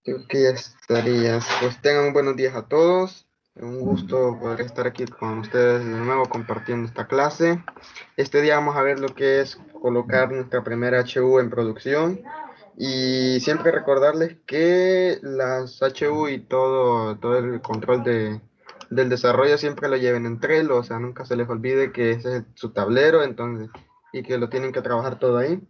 Creo que ya estarías. Pues tengan buenos días a todos. Un gusto poder estar aquí con ustedes de nuevo compartiendo esta clase. Este día vamos a ver lo que es colocar nuestra primera HU en producción. Y siempre recordarles que las HU y todo el control del desarrollo siempre lo lleven en Trello. O sea, nunca se les olvide que ese es su tablero, entonces, y que lo tienen que trabajar todo ahí.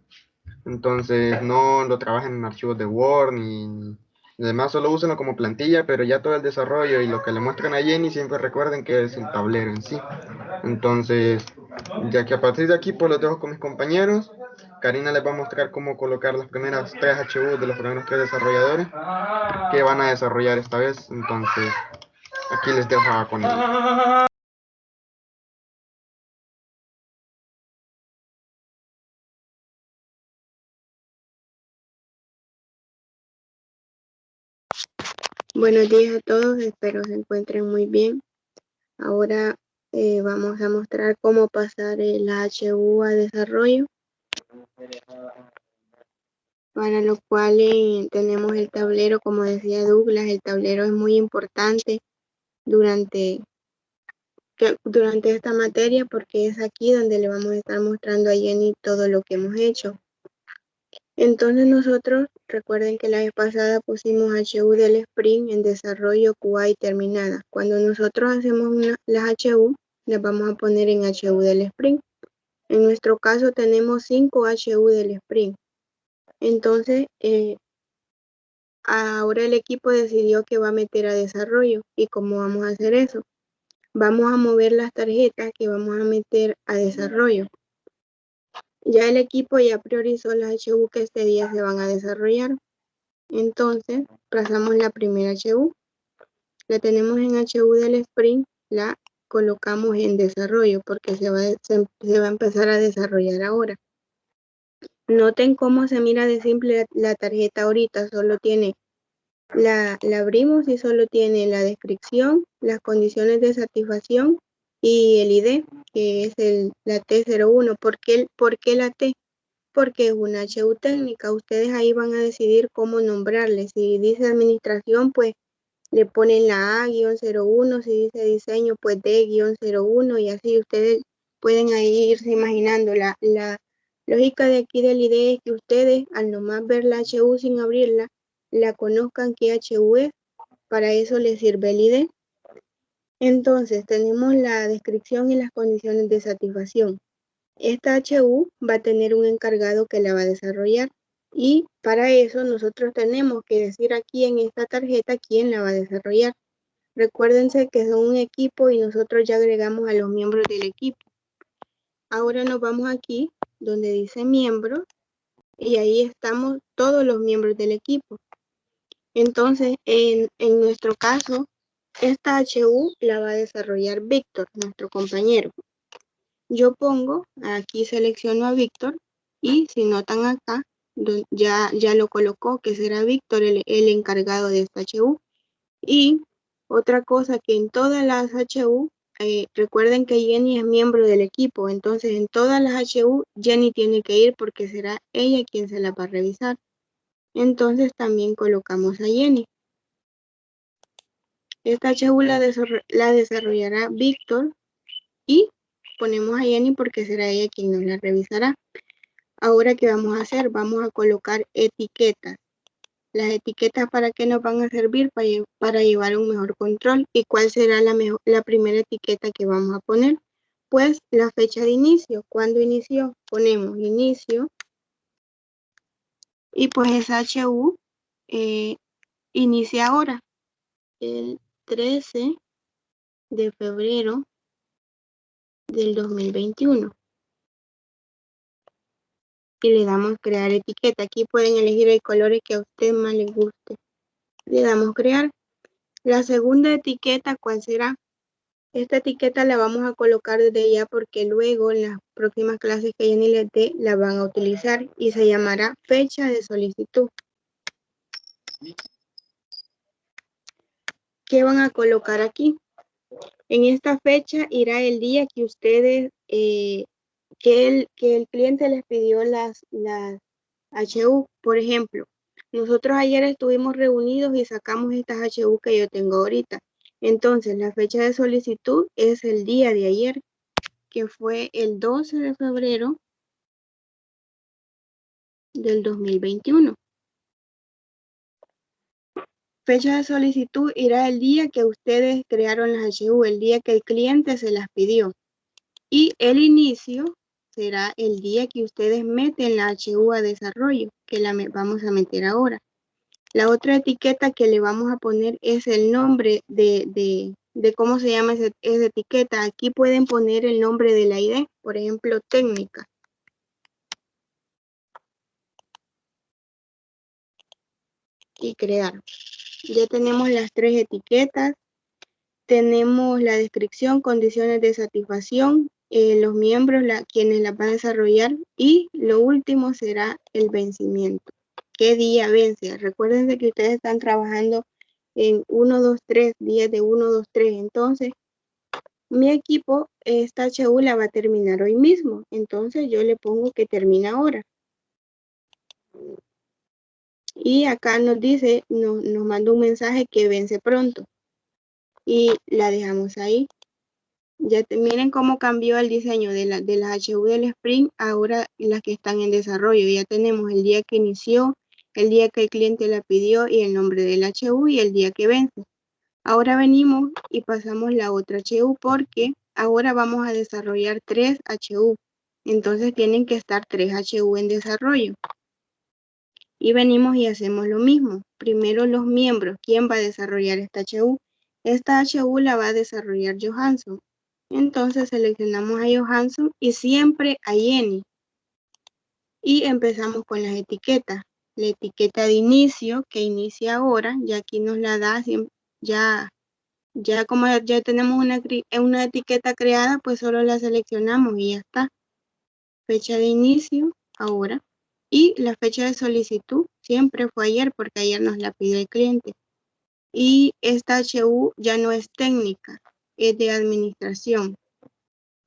Entonces no lo trabajen en archivos de Word ni además solo úsenlo como plantilla, pero ya todo el desarrollo y lo que le muestran a Jenny siempre recuerden que es el tablero en sí. Entonces, ya que a partir de aquí pues los dejo con mis compañeros. Karina les va a mostrar cómo colocar las primeras 3 HU de los primeros 3 desarrolladores que van a desarrollar esta vez. Entonces, aquí les dejo con ella. Buenos días a todos, espero se encuentren muy bien. Ahora vamos a mostrar cómo pasar el HU a desarrollo, para lo cual tenemos el tablero, como decía Douglas. El tablero es muy importante durante esta materia porque es aquí donde le vamos a estar mostrando a Jenny todo lo que hemos hecho. Entonces nosotros, recuerden que la vez pasada pusimos HU del Spring en desarrollo QA y terminada. Cuando nosotros hacemos las HU, las vamos a poner en HU del Spring. En nuestro caso tenemos 5 HU del Spring. Entonces, ahora el equipo decidió que va a meter a desarrollo. ¿Y cómo vamos a hacer eso? Vamos a mover las tarjetas que vamos a meter a desarrollo. Ya el equipo ya priorizó las HU que este día se van a desarrollar. Entonces, pasamos la primera HU. La tenemos en HU del Spring, la colocamos en desarrollo porque se va a empezar a desarrollar ahora. Noten cómo se mira de simple la tarjeta ahorita, solo tiene, la abrimos y solo tiene la descripción, las condiciones de satisfacción y el ID, que es la T01. ¿Por qué la T? Porque es una HU técnica. Ustedes ahí van a decidir cómo nombrarle. Si dice administración, pues le ponen la A-01, si dice diseño, pues D-01, y así ustedes pueden ahí irse imaginando. La lógica de aquí del ID es que ustedes, al nomás ver la HU sin abrirla, la conozcan qué HU es. Para eso les sirve el ID. Entonces, tenemos la descripción y las condiciones de satisfacción. Esta HU va a tener un encargado que la va a desarrollar, y para eso nosotros tenemos que decir aquí en esta tarjeta quién la va a desarrollar. Recuérdense que son un equipo y nosotros ya agregamos a los miembros del equipo. Ahora nos vamos aquí donde dice miembros y ahí estamos todos los miembros del equipo. Entonces, en nuestro caso, esta HU la va a desarrollar Víctor, nuestro compañero. Yo pongo, aquí selecciono a Víctor, y si notan acá, ya lo colocó, que será Víctor el encargado de esta HU. Y otra cosa, que en todas las HU, recuerden que Jenny es miembro del equipo, entonces en todas las HU Jenny tiene que ir porque será ella quien se la va a revisar. Entonces también colocamos a Jenny. Esta HU la desarrollará Víctor y ponemos a Jenny porque será ella quien nos la revisará. Ahora, ¿qué vamos a hacer? Vamos a colocar etiquetas. Las etiquetas, ¿para qué nos van a servir? Para llevar un mejor control. ¿Y cuál será la primera etiqueta que vamos a poner? Pues la fecha de inicio. ¿Cuándo inició? Ponemos inicio. Y pues esa HU inicia ahora, el 13 de febrero del 2021. Y le damos crear etiqueta. Aquí pueden elegir el color que a usted más les guste. Le damos crear. La segunda etiqueta, ¿cuál será? Esta etiqueta la vamos a colocar desde ya porque luego en las próximas clases que Jenny les dé la van a utilizar, y se llamará fecha de solicitud. ¿Qué van a colocar aquí? En esta fecha irá el día que ustedes, que el cliente les pidió las HU. Por ejemplo, Nosotros ayer estuvimos reunidos y sacamos estas HU que yo tengo ahorita. Entonces, la fecha de solicitud es el día de ayer, que fue el 12 de febrero del 2021. Fecha de solicitud irá el día que ustedes crearon las HU, el día que el cliente se las pidió. Y el inicio será el día que ustedes meten la HU a desarrollo, que la vamos a meter ahora. La otra etiqueta que le vamos a poner es el nombre de cómo se llama esa etiqueta. Aquí pueden poner el nombre de la ID, por ejemplo, técnica. Y crear. Ya tenemos las 3 etiquetas. Tenemos la descripción, condiciones de satisfacción, los miembros, quienes las van a desarrollar, y lo último será el vencimiento. ¿Qué día vence? Recuerden que ustedes están trabajando en 1, 2, 3, días de 1, 2, 3. Entonces, mi equipo, esta HU la va a terminar hoy mismo. Entonces, yo le pongo que termina ahora. Y acá nos dice, nos manda un mensaje que vence pronto. Y la dejamos ahí. Ya miren cómo cambió el diseño de las HU del Spring, ahora las que están en desarrollo. Ya tenemos el día que inició, el día que el cliente la pidió y el nombre del HU y el día que vence. Ahora venimos y pasamos la otra HU porque ahora vamos a desarrollar 3 HU. Entonces tienen que estar 3 HU en desarrollo. Y venimos y hacemos lo mismo. Primero los miembros. ¿Quién va a desarrollar esta HU? Esta HU la va a desarrollar Johansson. Entonces seleccionamos a Johansson y siempre a Jenny. Y empezamos con las etiquetas. La etiqueta de inicio, que inicia ahora, ya aquí nos la da, ya como ya tenemos una etiqueta creada, pues solo la seleccionamos y ya está. Fecha de inicio, ahora. Y la fecha de solicitud siempre fue ayer, porque ayer nos la pidió el cliente. Y esta HU ya no es técnica, es de administración.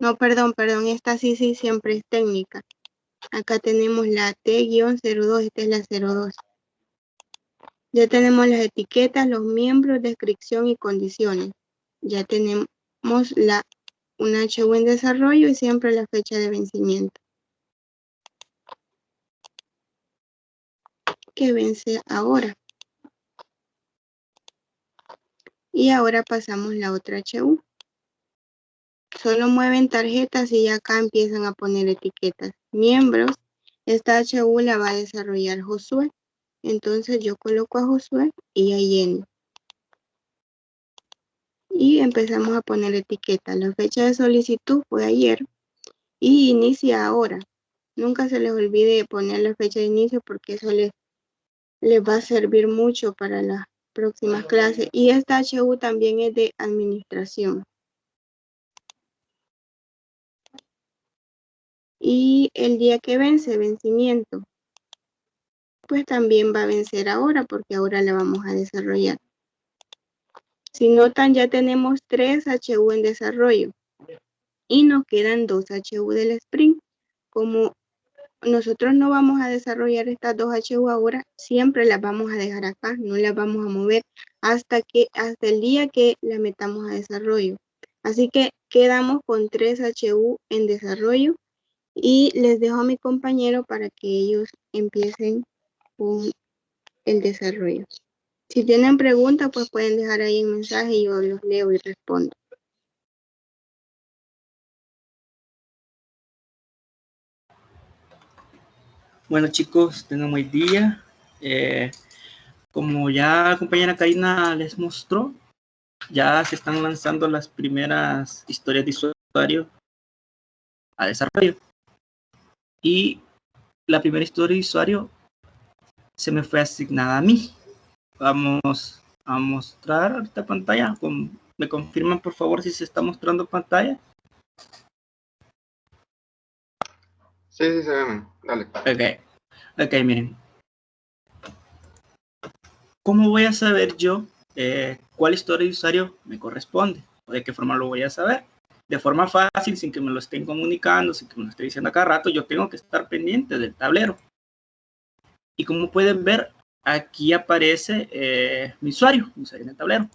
No, perdón, esta sí siempre es técnica. Acá tenemos la T-02, esta es la 02. Ya tenemos las etiquetas, los miembros, descripción y condiciones. Ya tenemos una HU en desarrollo y siempre la fecha de vencimiento, que vence ahora. Y ahora pasamos la otra HU. Solo mueven tarjetas y ya acá empiezan a poner etiquetas. Miembros, esta HU la va a desarrollar Josué. Entonces yo coloco a Josué y a Jenny. Y empezamos a poner etiquetas. La fecha de solicitud fue ayer y inicia ahora. Nunca se les olvide poner la fecha de inicio porque eso les va a servir mucho para las próximas clases. Y esta HU también es de administración. Y el día que vence, vencimiento, pues también va a vencer ahora porque ahora la vamos a desarrollar. Si notan, ya tenemos 3 HU en desarrollo y nos quedan 2 HU del Spring. Como nosotros no vamos a desarrollar estas 2 HU ahora, siempre las vamos a dejar acá, no las vamos a mover hasta el día que la metamos a desarrollo. Así que quedamos con 3 HU en desarrollo y les dejo a mi compañero para que ellos empiecen con el desarrollo. Si tienen preguntas, pues pueden dejar ahí un mensaje y yo los leo y respondo. Bueno, chicos, tengan buen día. Como ya la compañera Karina les mostró, ya se están lanzando las primeras historias de usuario a desarrollo. Y la primera historia de usuario se me fue asignada a mí. Vamos a mostrar ahorita pantalla. ¿Me confirman, por favor, si se está mostrando pantalla? Sí, se ve, dale. Ok, miren. ¿Cómo voy a saber yo cuál historia de usuario me corresponde? ¿O de qué forma lo voy a saber? De forma fácil, sin que me lo estén comunicando, sin que me lo esté diciendo a cada rato, yo tengo que estar pendiente del tablero. Y como pueden ver, aquí aparece mi usuario en el tablero.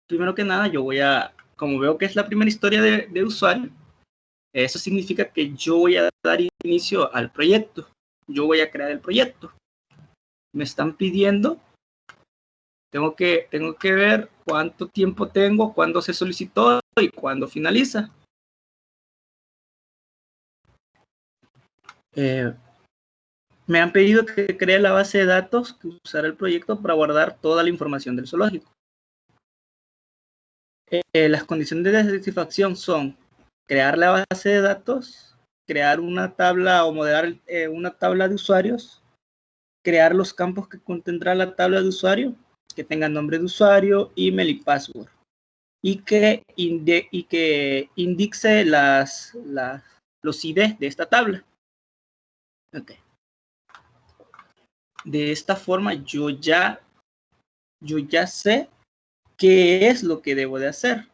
Primero que nada, yo voy a, como veo que es la primera historia de usuario, eso significa que yo voy a dar inicio al proyecto. Yo voy a crear el proyecto. Me están pidiendo, tengo que ver cuánto tiempo tengo, cuándo se solicitó y cuándo finaliza. Me han pedido que cree la base de datos que usará el proyecto para guardar toda la información del zoológico. Las condiciones de satisfacción son crear la base de datos, crear una tabla o modelar una tabla de usuarios, crear los campos que contendrá la tabla de usuario, que tengan nombre de usuario, email y password, y que indice los ID de esta tabla. Okay. De esta forma yo ya sé qué es lo que debo de hacer.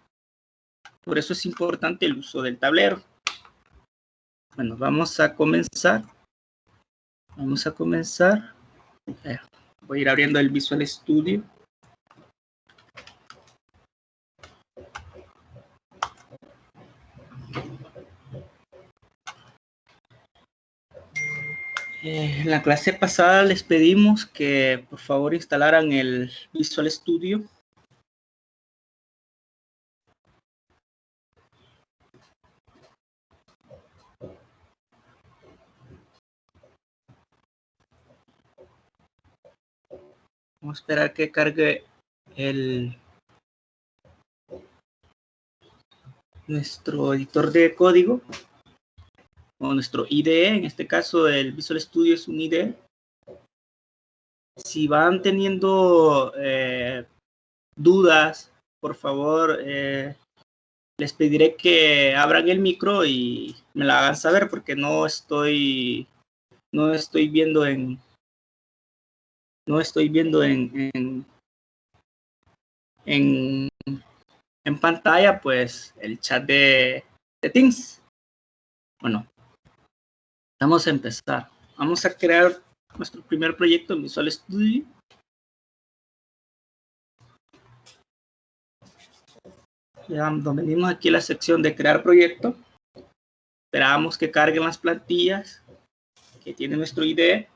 Por eso es importante el uso del tablero. Bueno, vamos a comenzar. Voy a ir abriendo el Visual Studio. En la clase pasada les pedimos que por favor instalaran el Visual Studio. Vamos a esperar que cargue nuestro editor de código o nuestro IDE. En este caso el Visual Studio es un IDE. Si van teniendo dudas, por favor les pediré que abran el micro y me la hagan saber, porque no estoy viendo en pantalla pues el chat de Teams. Bueno, vamos a empezar. Vamos a crear nuestro primer proyecto en Visual Studio. Ya venimos aquí a la sección de crear proyecto. Esperamos que carguen las plantillas que tiene nuestro IDE.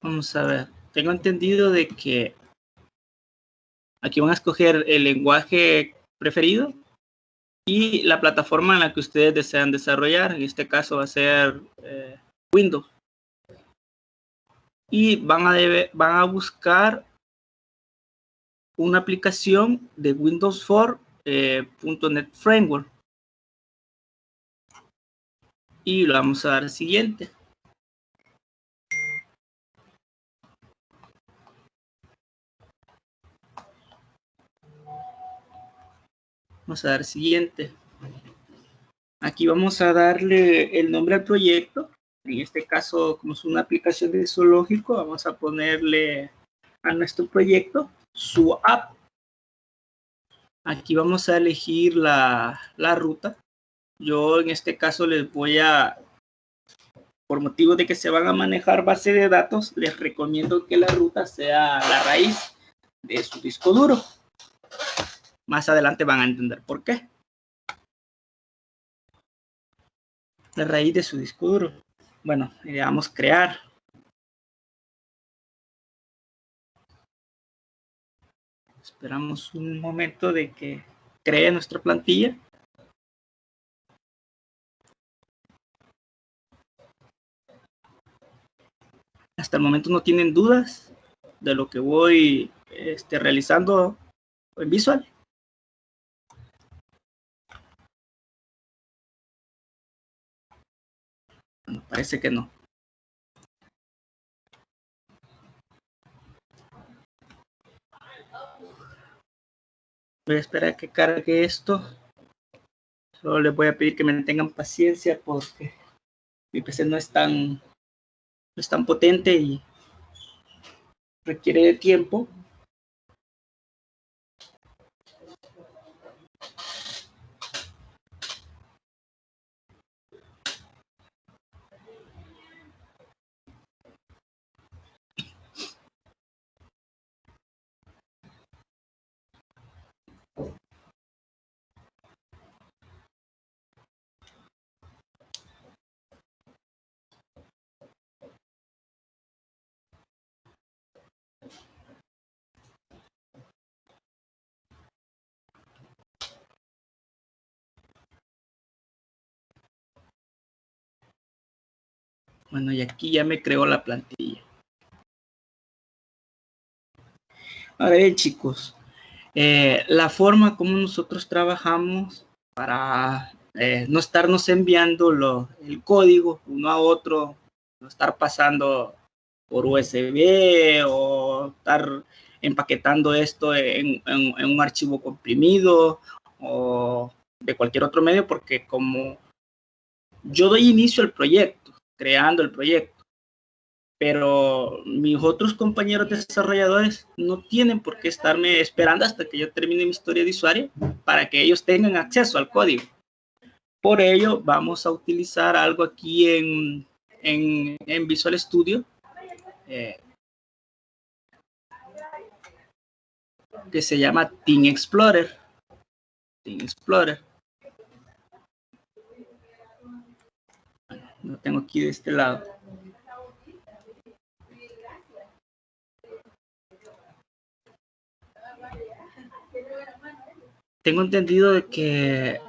Vamos a ver. Tengo entendido de que aquí van a escoger el lenguaje preferido y la plataforma en la que ustedes desean desarrollar. En este caso va a ser Windows. Y van a buscar una aplicación de Windows 4 .NET Framework. Y lo vamos a dar siguiente. Vamos a dar siguiente. Aquí vamos a darle el nombre al proyecto. En este caso, como es una aplicación de zoológico, vamos a ponerle a nuestro proyecto su app. Aquí vamos a elegir la ruta. Yo en este caso les voy a, por motivo de que se van a manejar base de datos, les recomiendo que la ruta sea la raíz de su disco duro. Más adelante van a entender por qué. La raíz de su disco duro. Bueno, le damos crear. Esperamos un momento de que cree nuestra plantilla. Hasta el momento no tienen dudas de lo que voy realizando en Visual. Bueno, parece que no. Voy a esperar a que cargue esto. Solo les voy a pedir que me tengan paciencia porque mi PC no es tan potente y requiere de tiempo. Bueno, y aquí ya me creó la plantilla. Ahora bien, chicos, la forma como nosotros trabajamos para no estarnos enviando el código uno a otro, no estar pasando por USB o estar empaquetando esto en un archivo comprimido o de cualquier otro medio, porque como yo doy inicio al proyecto, creando el proyecto, pero mis otros compañeros desarrolladores no tienen por qué estarme esperando hasta que yo termine mi historia de usuario para que ellos tengan acceso al código. Por ello, vamos a utilizar algo aquí en Visual Studio que se llama Team Explorer. Team Explorer. Lo tengo aquí de este lado. Tengo entendido de que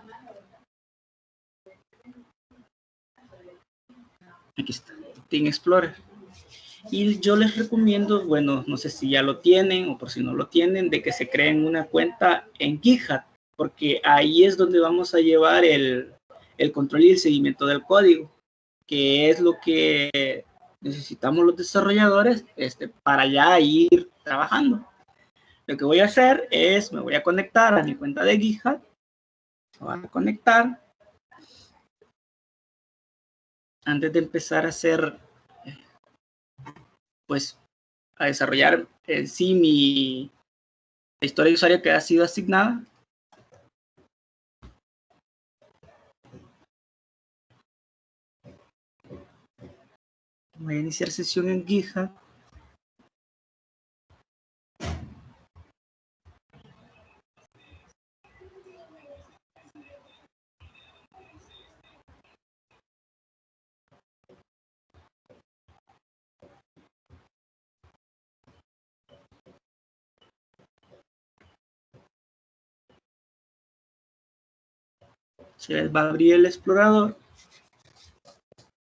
aquí está, Team Explorer. Y yo les recomiendo, bueno, no sé si ya lo tienen o por si no lo tienen, de que se creen una cuenta en GitHub, porque ahí es donde vamos a llevar el control y el seguimiento del código, que es lo que necesitamos los desarrolladores para ya ir trabajando. Lo que voy a hacer es, me voy a conectar a mi cuenta de GitHub, me voy a conectar. Antes de empezar a hacer, pues, a desarrollar en sí mi historia de usuario que ha sido asignada. Voy a iniciar sesión en GitHub. Se va a abrir el explorador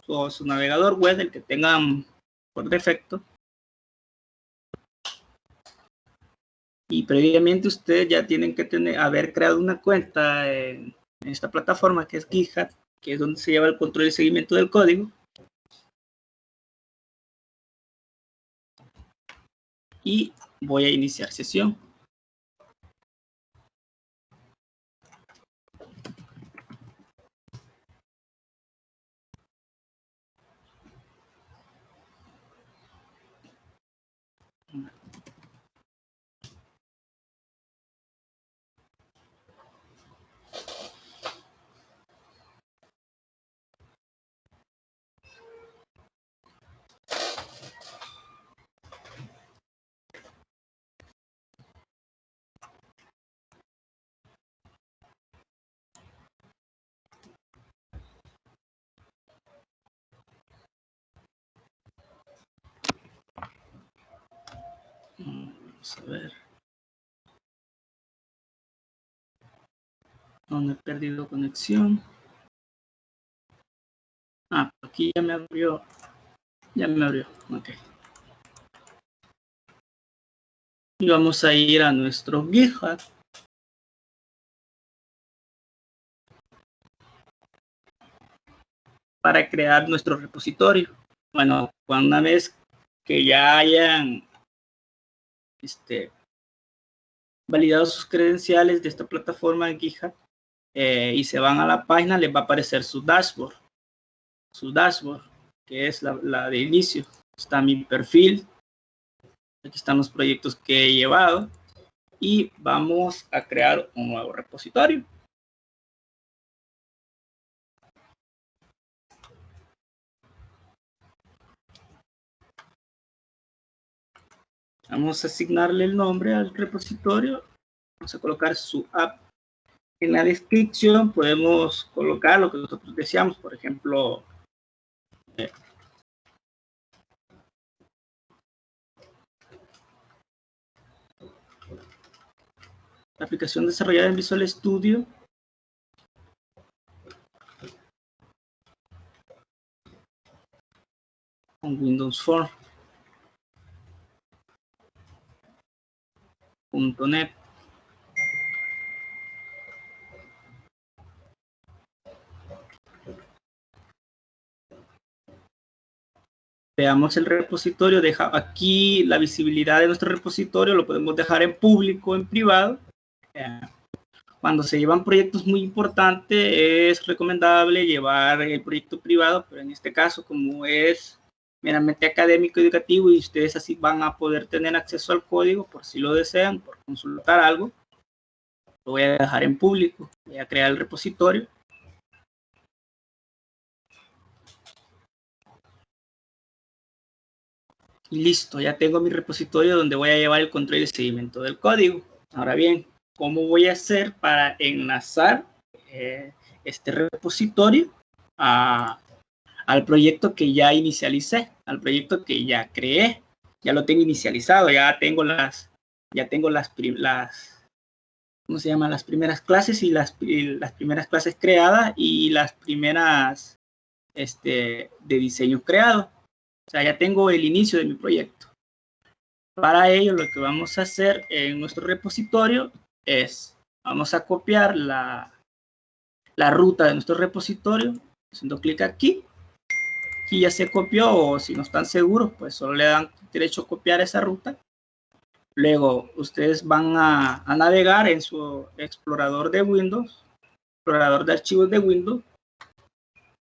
o su navegador web, el que tengan por defecto. Y previamente ustedes ya tienen que haber creado una cuenta en esta plataforma que es GitHub, que es donde se lleva el control y seguimiento del código. Y voy a iniciar sesión. Vamos a ver. No he perdido conexión. Aquí ya me abrió. Ya me abrió. Ok. Y vamos a ir a nuestro GitHub. Para crear nuestro repositorio. Bueno, una vez que ya hayan validado sus credenciales de esta plataforma de GitHub y se van a la página, les va a aparecer su dashboard. Su dashboard, que es la de inicio. Está mi perfil. Aquí están los proyectos que he llevado. Y vamos a crear un nuevo repositorio. Vamos a asignarle el nombre al repositorio. Vamos a colocar su app. En la descripción podemos colocar lo que nosotros deseamos. Por ejemplo, la aplicación desarrollada en Visual Studio transform.net. Veamos el repositorio. Aquí la visibilidad de nuestro repositorio lo podemos dejar en público o en privado. Cuando se llevan proyectos muy importantes es recomendable llevar el proyecto privado, pero en este caso, como es meramente académico educativo y ustedes así van a poder tener acceso al código por si lo desean, por consultar algo, lo voy a dejar en público. Voy a crear el repositorio. Y listo, ya tengo mi repositorio donde voy a llevar el control y el seguimiento del código. Ahora bien, ¿cómo voy a hacer para enlazar este repositorio al proyecto que ya inicialicé, al proyecto que ya creé? Ya lo tengo inicializado, ya tengo las ¿cómo se llama? Las primeras clases y las primeras clases creadas y las primeras de diseño creado. O sea, ya tengo el inicio de mi proyecto. Para ello, lo que vamos a hacer en nuestro repositorio es, vamos a copiar la ruta de nuestro repositorio, haciendo clic aquí. Aquí ya se copió, o si no están seguros, pues solo le dan derecho a copiar esa ruta. Luego, ustedes van a navegar en su explorador de Windows, explorador de archivos de Windows,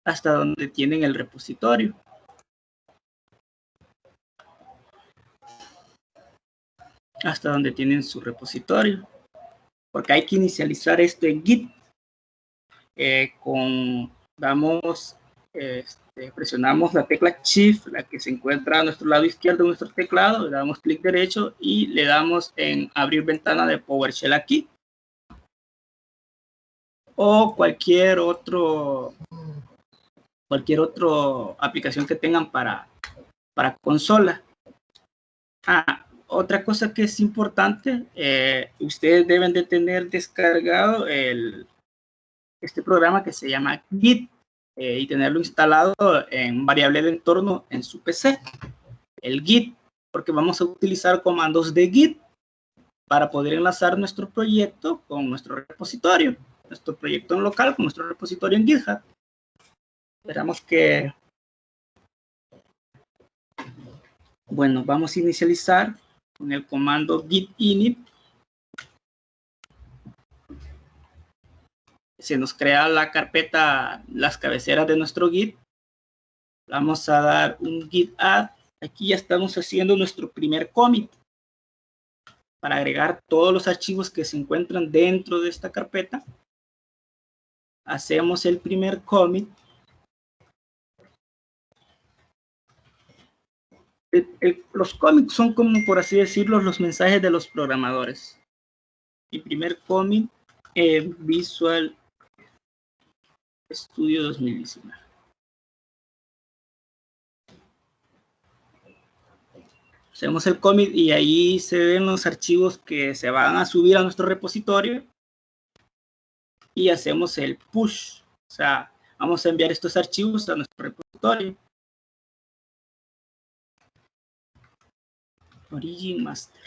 hasta donde tienen el repositorio. Hasta donde tienen su repositorio, porque hay que inicializar esto en Git. Presionamos la tecla Shift, la que se encuentra a nuestro lado izquierdo de nuestro teclado, le damos clic derecho y le damos en abrir ventana de PowerShell aquí, o cualquier otro aplicación que tengan para consola. Otra cosa que es importante, ustedes deben de tener descargado este programa que se llama Git y tenerlo instalado en variable de entorno en su PC, el Git, porque vamos a utilizar comandos de Git para poder enlazar nuestro proyecto con nuestro repositorio, nuestro proyecto en local con nuestro repositorio en GitHub. Esperamos que... Bueno, vamos a inicializar con el comando git init. Se nos crea la carpeta, las cabeceras de nuestro Git. Vamos a dar un git add. Aquí ya estamos haciendo nuestro primer commit para agregar todos los archivos que se encuentran dentro de esta carpeta. Hacemos el primer commit. Los commits son, como por así decirlo, los mensajes de los programadores. Mi primer commit en Visual Studio 2019. Hacemos el commit y ahí se ven los archivos que se van a subir a nuestro repositorio. Y hacemos el push. O sea, vamos a enviar estos archivos a nuestro repositorio. Origin Master.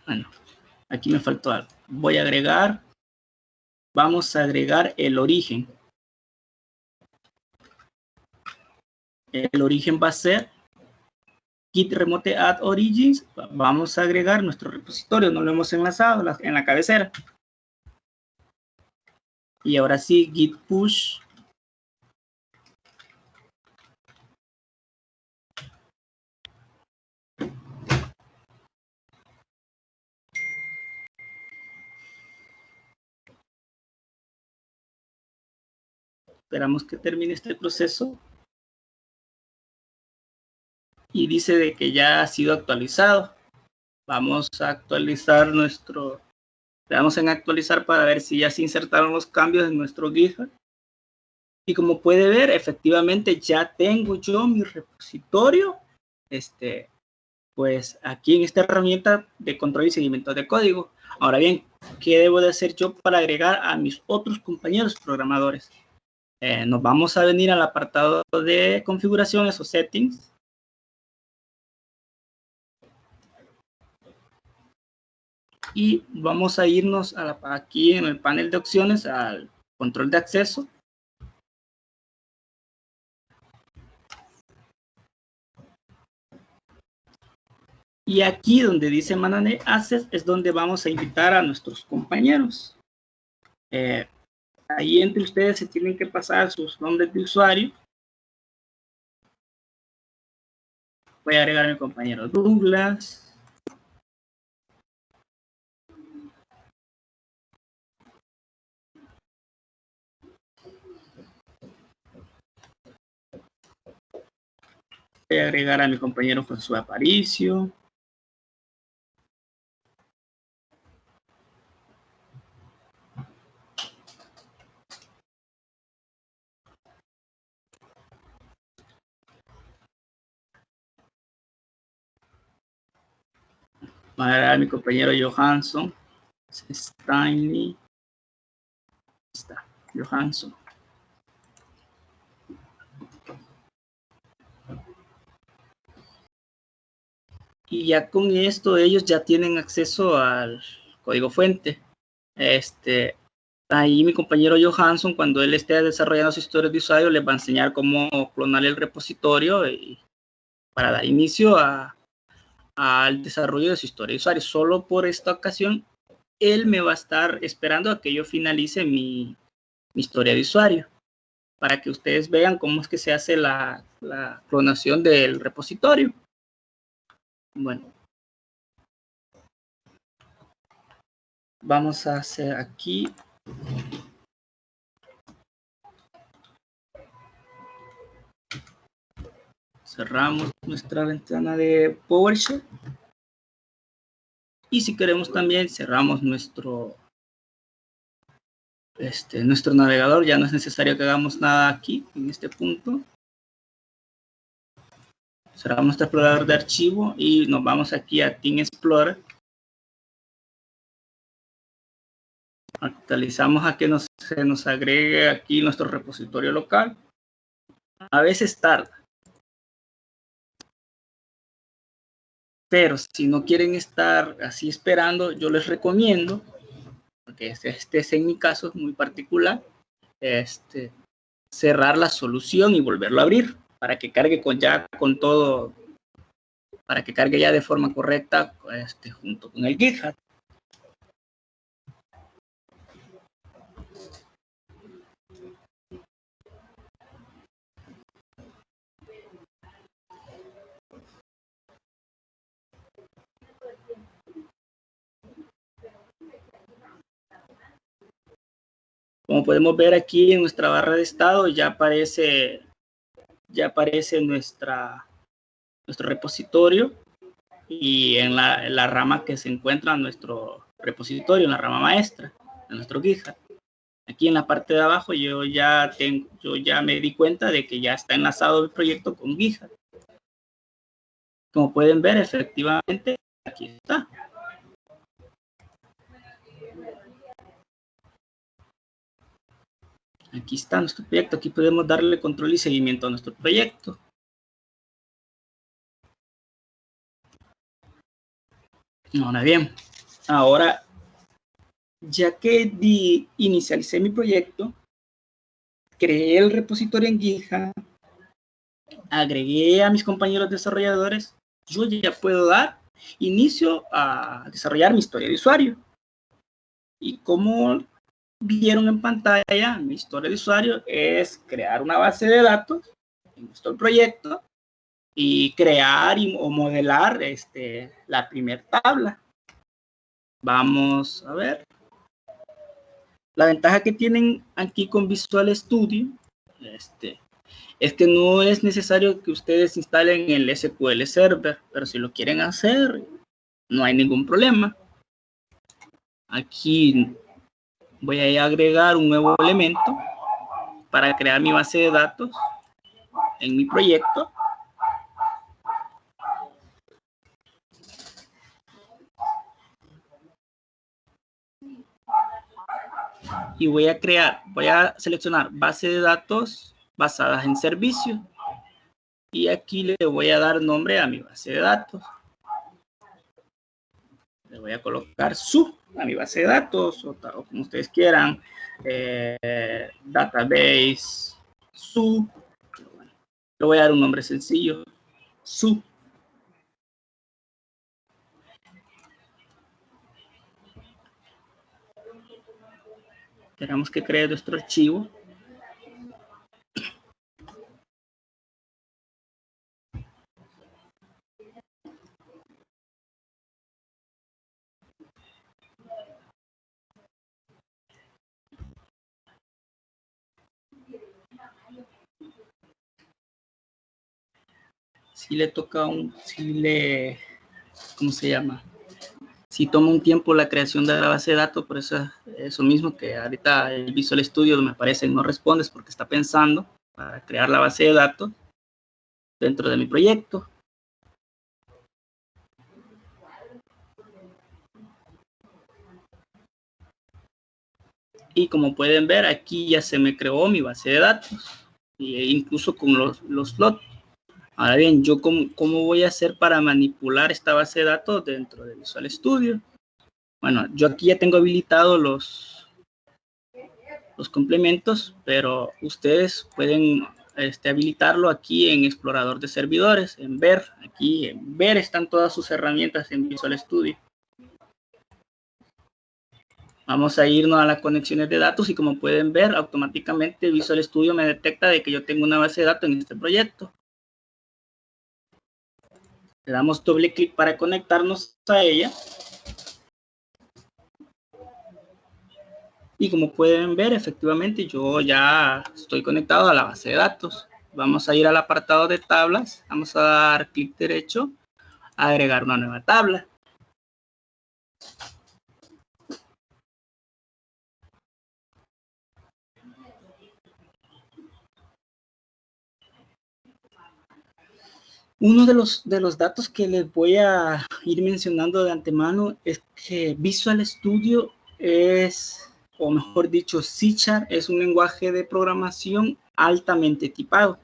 Bueno, aquí me faltó algo. Voy a agregar. Vamos a agregar el origen. El origen va a ser git remote add origins. Vamos a agregar nuestro repositorio. No lo hemos enlazado en la cabecera. Y ahora sí, git push. Esperamos que termine este proceso. Y dice de que ya ha sido actualizado. Vamos a actualizar le damos en actualizar para ver si ya se insertaron los cambios en nuestro GitHub. Y como puede ver, efectivamente ya tengo yo mi repositorio pues aquí en esta herramienta de control y seguimiento de código. Ahora bien, ¿qué debo de hacer yo para agregar a mis otros compañeros programadores? Nos vamos a venir al apartado de configuraciones o settings. Y vamos a irnos aquí en el panel de opciones al control de acceso. Y aquí donde dice Manage Access es donde vamos a invitar a nuestros compañeros. Ahí entre ustedes se tienen que pasar sus nombres de usuario. Voy a agregar a mi compañero Douglas. Voy a agregar a mi compañero Josué Aparicio. Voy a agregar a mi compañero Johansson. Stanley. Está, Johansson. Y ya con esto ellos ya tienen acceso al código fuente. Ahí mi compañero Johansson, cuando él esté desarrollando su historia de usuario, les va a enseñar cómo clonar el repositorio y para dar inicio al desarrollo de su historia de usuario. Solo por esta ocasión, él me va a estar esperando a que yo finalice mi historia de usuario, para que ustedes vean cómo es que se hace la clonación del repositorio. Bueno, vamos a hacer aquí. Cerramos nuestra ventana de PowerShell. Y si queremos también cerramos nuestro navegador. Ya no es necesario que hagamos nada aquí en este punto. Cerramos nuestro explorador de archivo y nos vamos aquí a Team Explorer. Actualizamos a que se nos agregue aquí nuestro repositorio local. A veces tarda. Pero si no quieren estar así esperando, yo les recomiendo, porque este es en mi caso es muy particular, cerrar la solución y volverlo a abrir para que cargue con todo, para que cargue ya de forma correcta junto con el GitHub. Como podemos ver aquí en nuestra barra de estado ya aparece nuestro repositorio y en la rama que se encuentra nuestro repositorio, en la rama maestra de nuestro GitHub. Aquí en la parte de abajo yo ya me di cuenta de que ya está enlazado el proyecto con GitHub. Como pueden ver, efectivamente, aquí está. Aquí está nuestro proyecto. Aquí podemos darle control y seguimiento a nuestro proyecto. Ahora bien, ya que inicialicé mi proyecto, creé el repositorio en GitHub, agregué a mis compañeros desarrolladores, yo ya puedo dar inicio a desarrollar mi historia de usuario. Y como vieron en pantalla, mi historia de usuario es crear una base de datos en nuestro proyecto y crear o modelar la primera tabla. Vamos a ver. La ventaja que tienen aquí con Visual Studio es que no es necesario que ustedes instalen el SQL Server, pero si lo quieren hacer, no hay ningún problema. Aquí voy a agregar un nuevo elemento para crear mi base de datos en mi proyecto. y voy a seleccionar base de datos basadas en servicios. Y aquí le voy a dar nombre a mi base de datos. Le voy a colocar a mi base de datos, o como ustedes quieran, database, bueno, le voy a dar un nombre sencillo, Esperamos que cree nuestro archivo. Si le toca ¿cómo se llama? Si toma un tiempo la creación de la base de datos, por eso mismo que ahorita el Visual Studio me parece no responde, es porque está pensando para crear la base de datos dentro de mi proyecto. Y como pueden ver, aquí ya se me creó mi base de datos, e incluso con los slots. Ahora bien, yo ¿cómo voy a hacer para manipular esta base de datos dentro de Visual Studio? Bueno, yo aquí ya tengo habilitados los complementos, pero ustedes pueden habilitarlo aquí en Explorador de Servidores, en Ver. Aquí en Ver están todas sus herramientas en Visual Studio. Vamos a irnos a las conexiones de datos y como pueden ver, automáticamente Visual Studio me detecta de que yo tengo una base de datos en este proyecto. Le damos doble clic para conectarnos a ella. Y como pueden ver, efectivamente, yo ya estoy conectado a la base de datos. Vamos a ir al apartado de tablas. Vamos a dar clic derecho, agregar una nueva tabla. Uno de los datos que les voy a ir mencionando de antemano es que Visual Studio o mejor dicho, C# es un lenguaje de programación altamente tipado.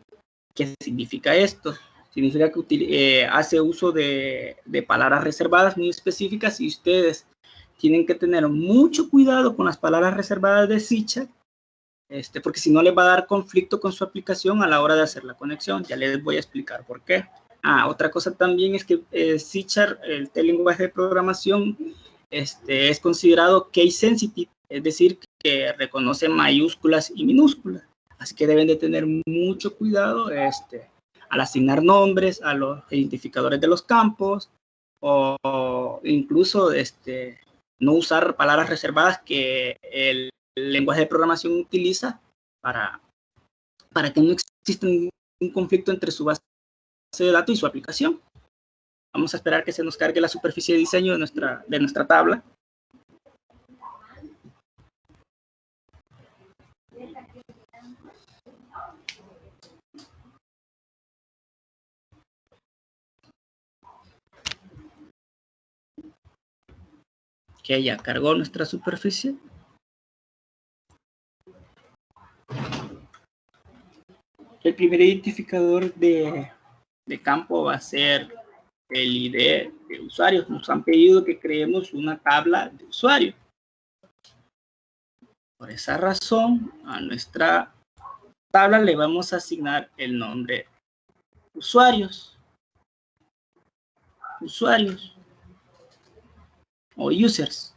¿Qué significa esto? Significa que hace uso de palabras reservadas muy específicas y ustedes tienen que tener mucho cuidado con las palabras reservadas de C#, porque si no les va a dar conflicto con su aplicación a la hora de hacer la conexión. Ya les voy a explicar por qué. Otra cosa también es que C#, el lenguaje de programación, es considerado case sensitive, es decir, que reconoce mayúsculas y minúsculas. Así que deben de tener mucho cuidado al asignar nombres a los identificadores de los campos o incluso no usar palabras reservadas que el lenguaje de programación utiliza para que no exista un conflicto entre su base de datos y su aplicación. Vamos a esperar que se nos cargue la superficie de diseño de nuestra tabla. Que ya cargó nuestra superficie. El primer identificador de campo va a ser el ID de usuarios. Nos han pedido que creemos una tabla de usuarios. Por esa razón, a nuestra tabla le vamos a asignar el nombre usuarios o users.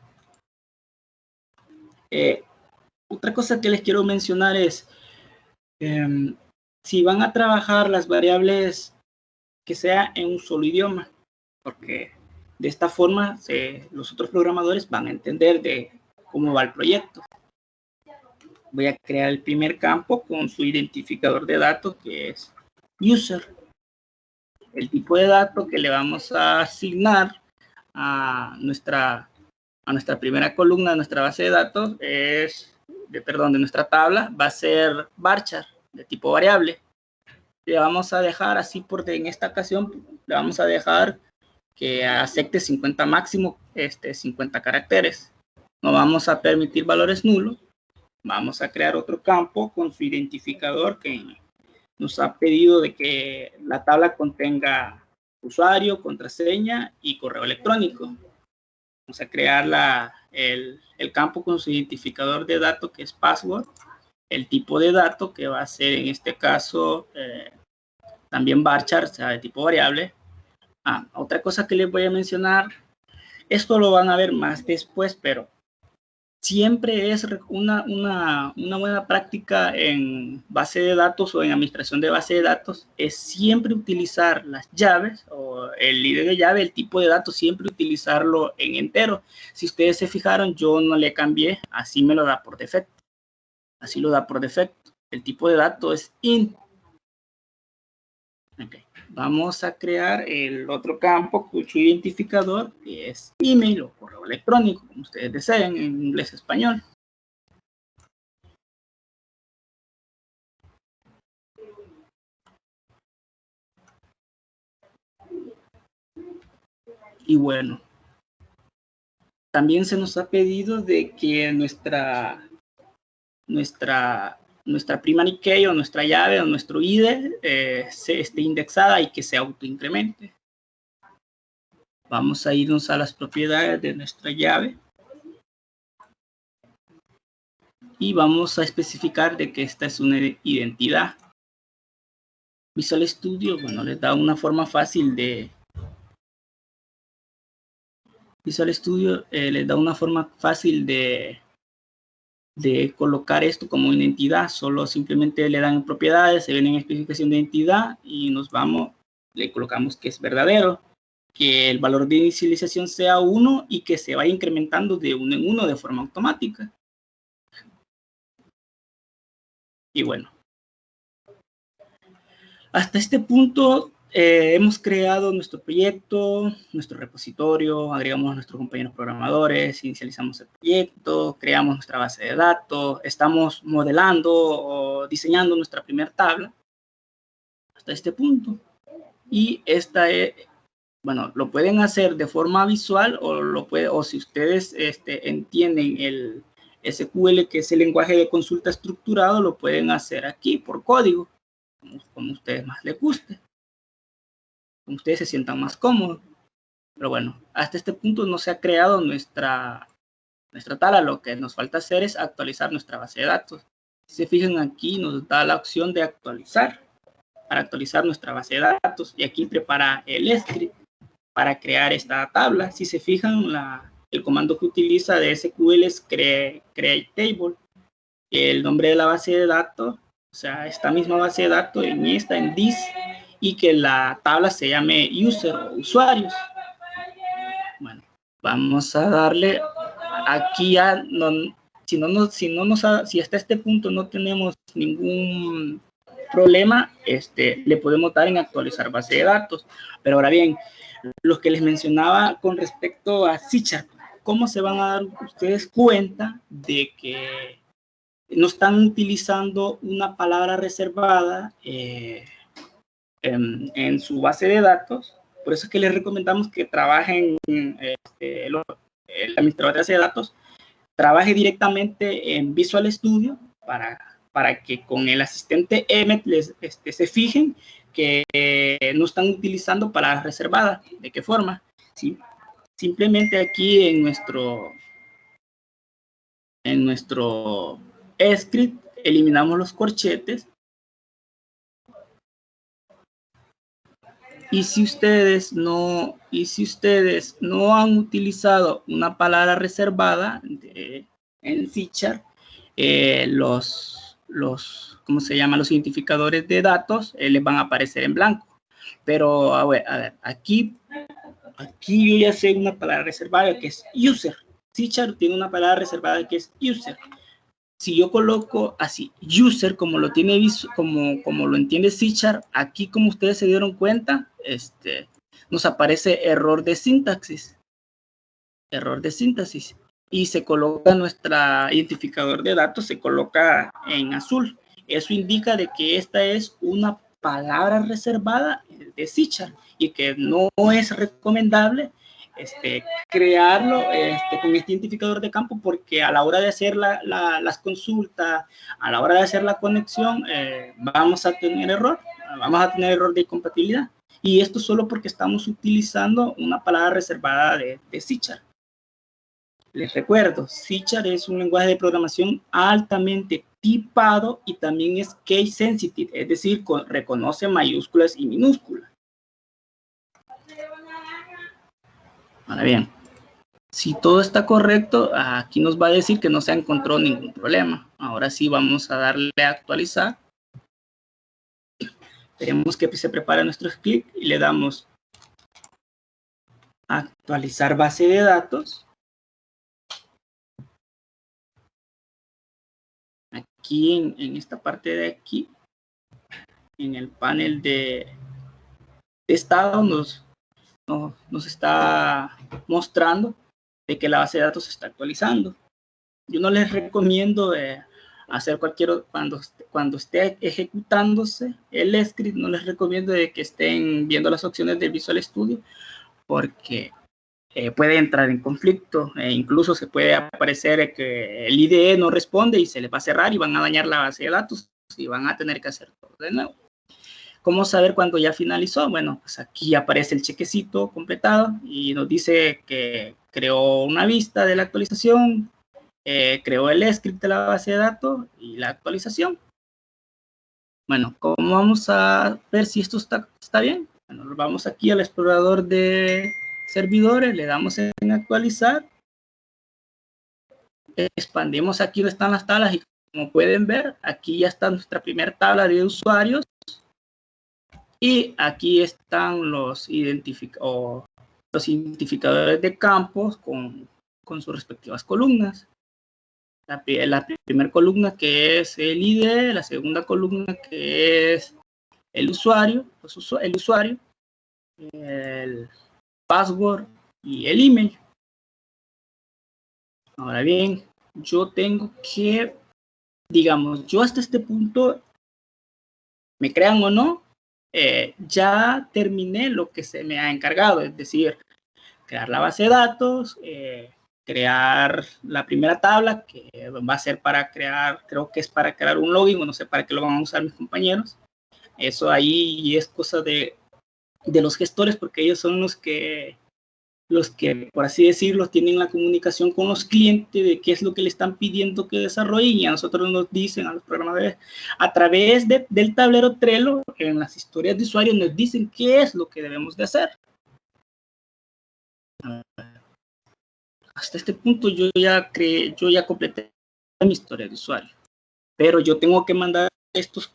Otra cosa que les quiero mencionar es si van a trabajar las variables que sea en un solo idioma, porque de esta forma los otros programadores van a entender de cómo va el proyecto. Voy a crear el primer campo con su identificador de datos, que es user. El tipo de dato que le vamos a asignar a nuestra primera columna de nuestra base de datos de nuestra tabla, va a ser varchar de tipo variable. Le vamos a dejar así en esta ocasión le vamos a dejar que acepte 50 máximo 50 caracteres. No vamos a permitir valores nulos vamos a crear otro campo con su identificador que nos ha pedido de que la tabla contenga usuario, contraseña y correo electrónico. Vamos a crear el campo con su identificador de datos que es password, el tipo de dato que va a ser en este caso también varchar, o sea, de tipo variable. Otra cosa que les voy a mencionar, esto lo van a ver más después, pero siempre es una buena práctica en base de datos o en administración de base de datos, es siempre utilizar las llaves o el ID de llave, el tipo de datos, siempre utilizarlo en entero. Si ustedes se fijaron, yo no le cambié, así me lo da por defecto. Así lo da por defecto. El tipo de dato es int. Okay. Vamos a crear el otro campo cuyo identificador que es email o correo electrónico, como ustedes deseen, en inglés español. Y bueno, también se nos ha pedido de que nuestra primary key o nuestra llave o nuestro ID se esté indexada y que se autoincremente. Vamos a irnos a las propiedades de nuestra llave y vamos a especificar de que esta es una identidad. Visual Studio, bueno, les da una forma fácil de colocar esto como identidad. Solo simplemente le dan propiedades, se ven en especificación de identidad y le colocamos que es verdadero, que el valor de inicialización sea 1 y que se vaya incrementando de 1 en 1 de forma automática. Y bueno, hasta este punto hemos creado nuestro proyecto, nuestro repositorio, agregamos a nuestros compañeros programadores, inicializamos el proyecto, creamos nuestra base de datos, estamos modelando o diseñando nuestra primera tabla hasta este punto. Y esta es, bueno, lo pueden hacer de forma visual o si ustedes entienden el SQL, que es el lenguaje de consulta estructurado, lo pueden hacer aquí por código, como a ustedes más les guste, como ustedes se sientan más cómodos. Pero bueno, hasta este punto no se ha creado nuestra tabla. Lo que nos falta hacer es actualizar nuestra base de datos. Si se fijan aquí, nos da la opción de actualizar, para actualizar nuestra base de datos, y aquí prepara el script para crear esta tabla. Si se fijan, el comando que utiliza de SQL es create table. El nombre de la base de datos, o sea, esta misma base de datos en this, y que la tabla se llame user o usuarios. Bueno, vamos a darle aquí ya, si hasta este punto no tenemos ningún problema, le podemos dar en actualizar base de datos. Pero ahora bien, lo que les mencionaba con respecto a C#, ¿cómo se van a dar ustedes cuenta de que no están utilizando una palabra reservada en su base de datos? Por eso es que les recomendamos que trabajen, el administrador de base de datos trabaje directamente en Visual Studio para que con el asistente Emmet se fijen que no están utilizando palabras reservadas. ¿De qué forma? ¿Sí? Simplemente aquí en nuestro script eliminamos los corchetes. Y si ustedes no han utilizado una palabra reservada en C#, ¿cómo se llama? Los identificadores de datos les van a aparecer en blanco. Pero a ver, aquí yo ya sé una palabra reservada que es user. C# tiene una palabra reservada que es user. Si yo coloco así, user, como lo entiende C#, aquí, como ustedes se dieron cuenta, nos aparece error de sintaxis. Y se coloca nuestro identificador de datos, se coloca en azul. Eso indica de que esta es una palabra reservada de C# y que no es recomendable crearlo con este identificador de campo, porque a la hora de hacer las consultas, a la hora de hacer la conexión, vamos a tener error de incompatibilidad. Y esto solo porque estamos utilizando una palabra reservada de C#. Les recuerdo, C# es un lenguaje de programación altamente tipado y también es case sensitive, es decir, reconoce mayúsculas y minúsculas. Ahora bien, si todo está correcto, aquí nos va a decir que no se encontró ningún problema. Ahora sí vamos a darle a actualizar. Veremos que se prepara nuestro script y le damos a actualizar base de datos. Aquí en esta parte de aquí, en el panel de estado, nos está mostrando de que la base de datos se está actualizando. Yo no les recomiendo hacer cuando esté ejecutándose el script, no les recomiendo de que estén viendo las opciones del Visual Studio, porque puede entrar en conflicto, incluso se puede aparecer que el IDE no responde y se les va a cerrar y van a dañar la base de datos y van a tener que hacer todo de nuevo. ¿Cómo saber cuándo ya finalizó? Bueno, pues aquí aparece el chequecito completado y nos dice que creó una vista de la actualización, creó el script de la base de datos y la actualización. Bueno, ¿cómo vamos a ver si esto está bien? Bueno, vamos aquí al explorador de servidores, le damos en actualizar, expandimos aquí donde están las tablas y como pueden ver, aquí ya está nuestra primera tabla de usuarios y aquí están los identificadores de campos con sus respectivas columnas. La primera columna que es el ID, la segunda columna que es el usuario, el password y el email. Ahora bien, yo tengo que, digamos, yo hasta este punto, me crean o no, ya terminé lo que se me ha encargado, es decir, crear la base de datos, crear la primera tabla, que va a ser para crear, creo que es para crear un login, o no sé para qué lo van a usar mis compañeros. Eso ahí es cosa de los gestores, porque ellos son los que, por así decirlo, tienen la comunicación con los clientes de qué es lo que le están pidiendo que desarrollen, y a nosotros nos dicen, a los programadores, a través del tablero Trello, en las historias de usuario, nos dicen qué es lo que debemos de hacer. Hasta este punto yo ya completé mi historia de usuario, pero yo tengo que mandar estos,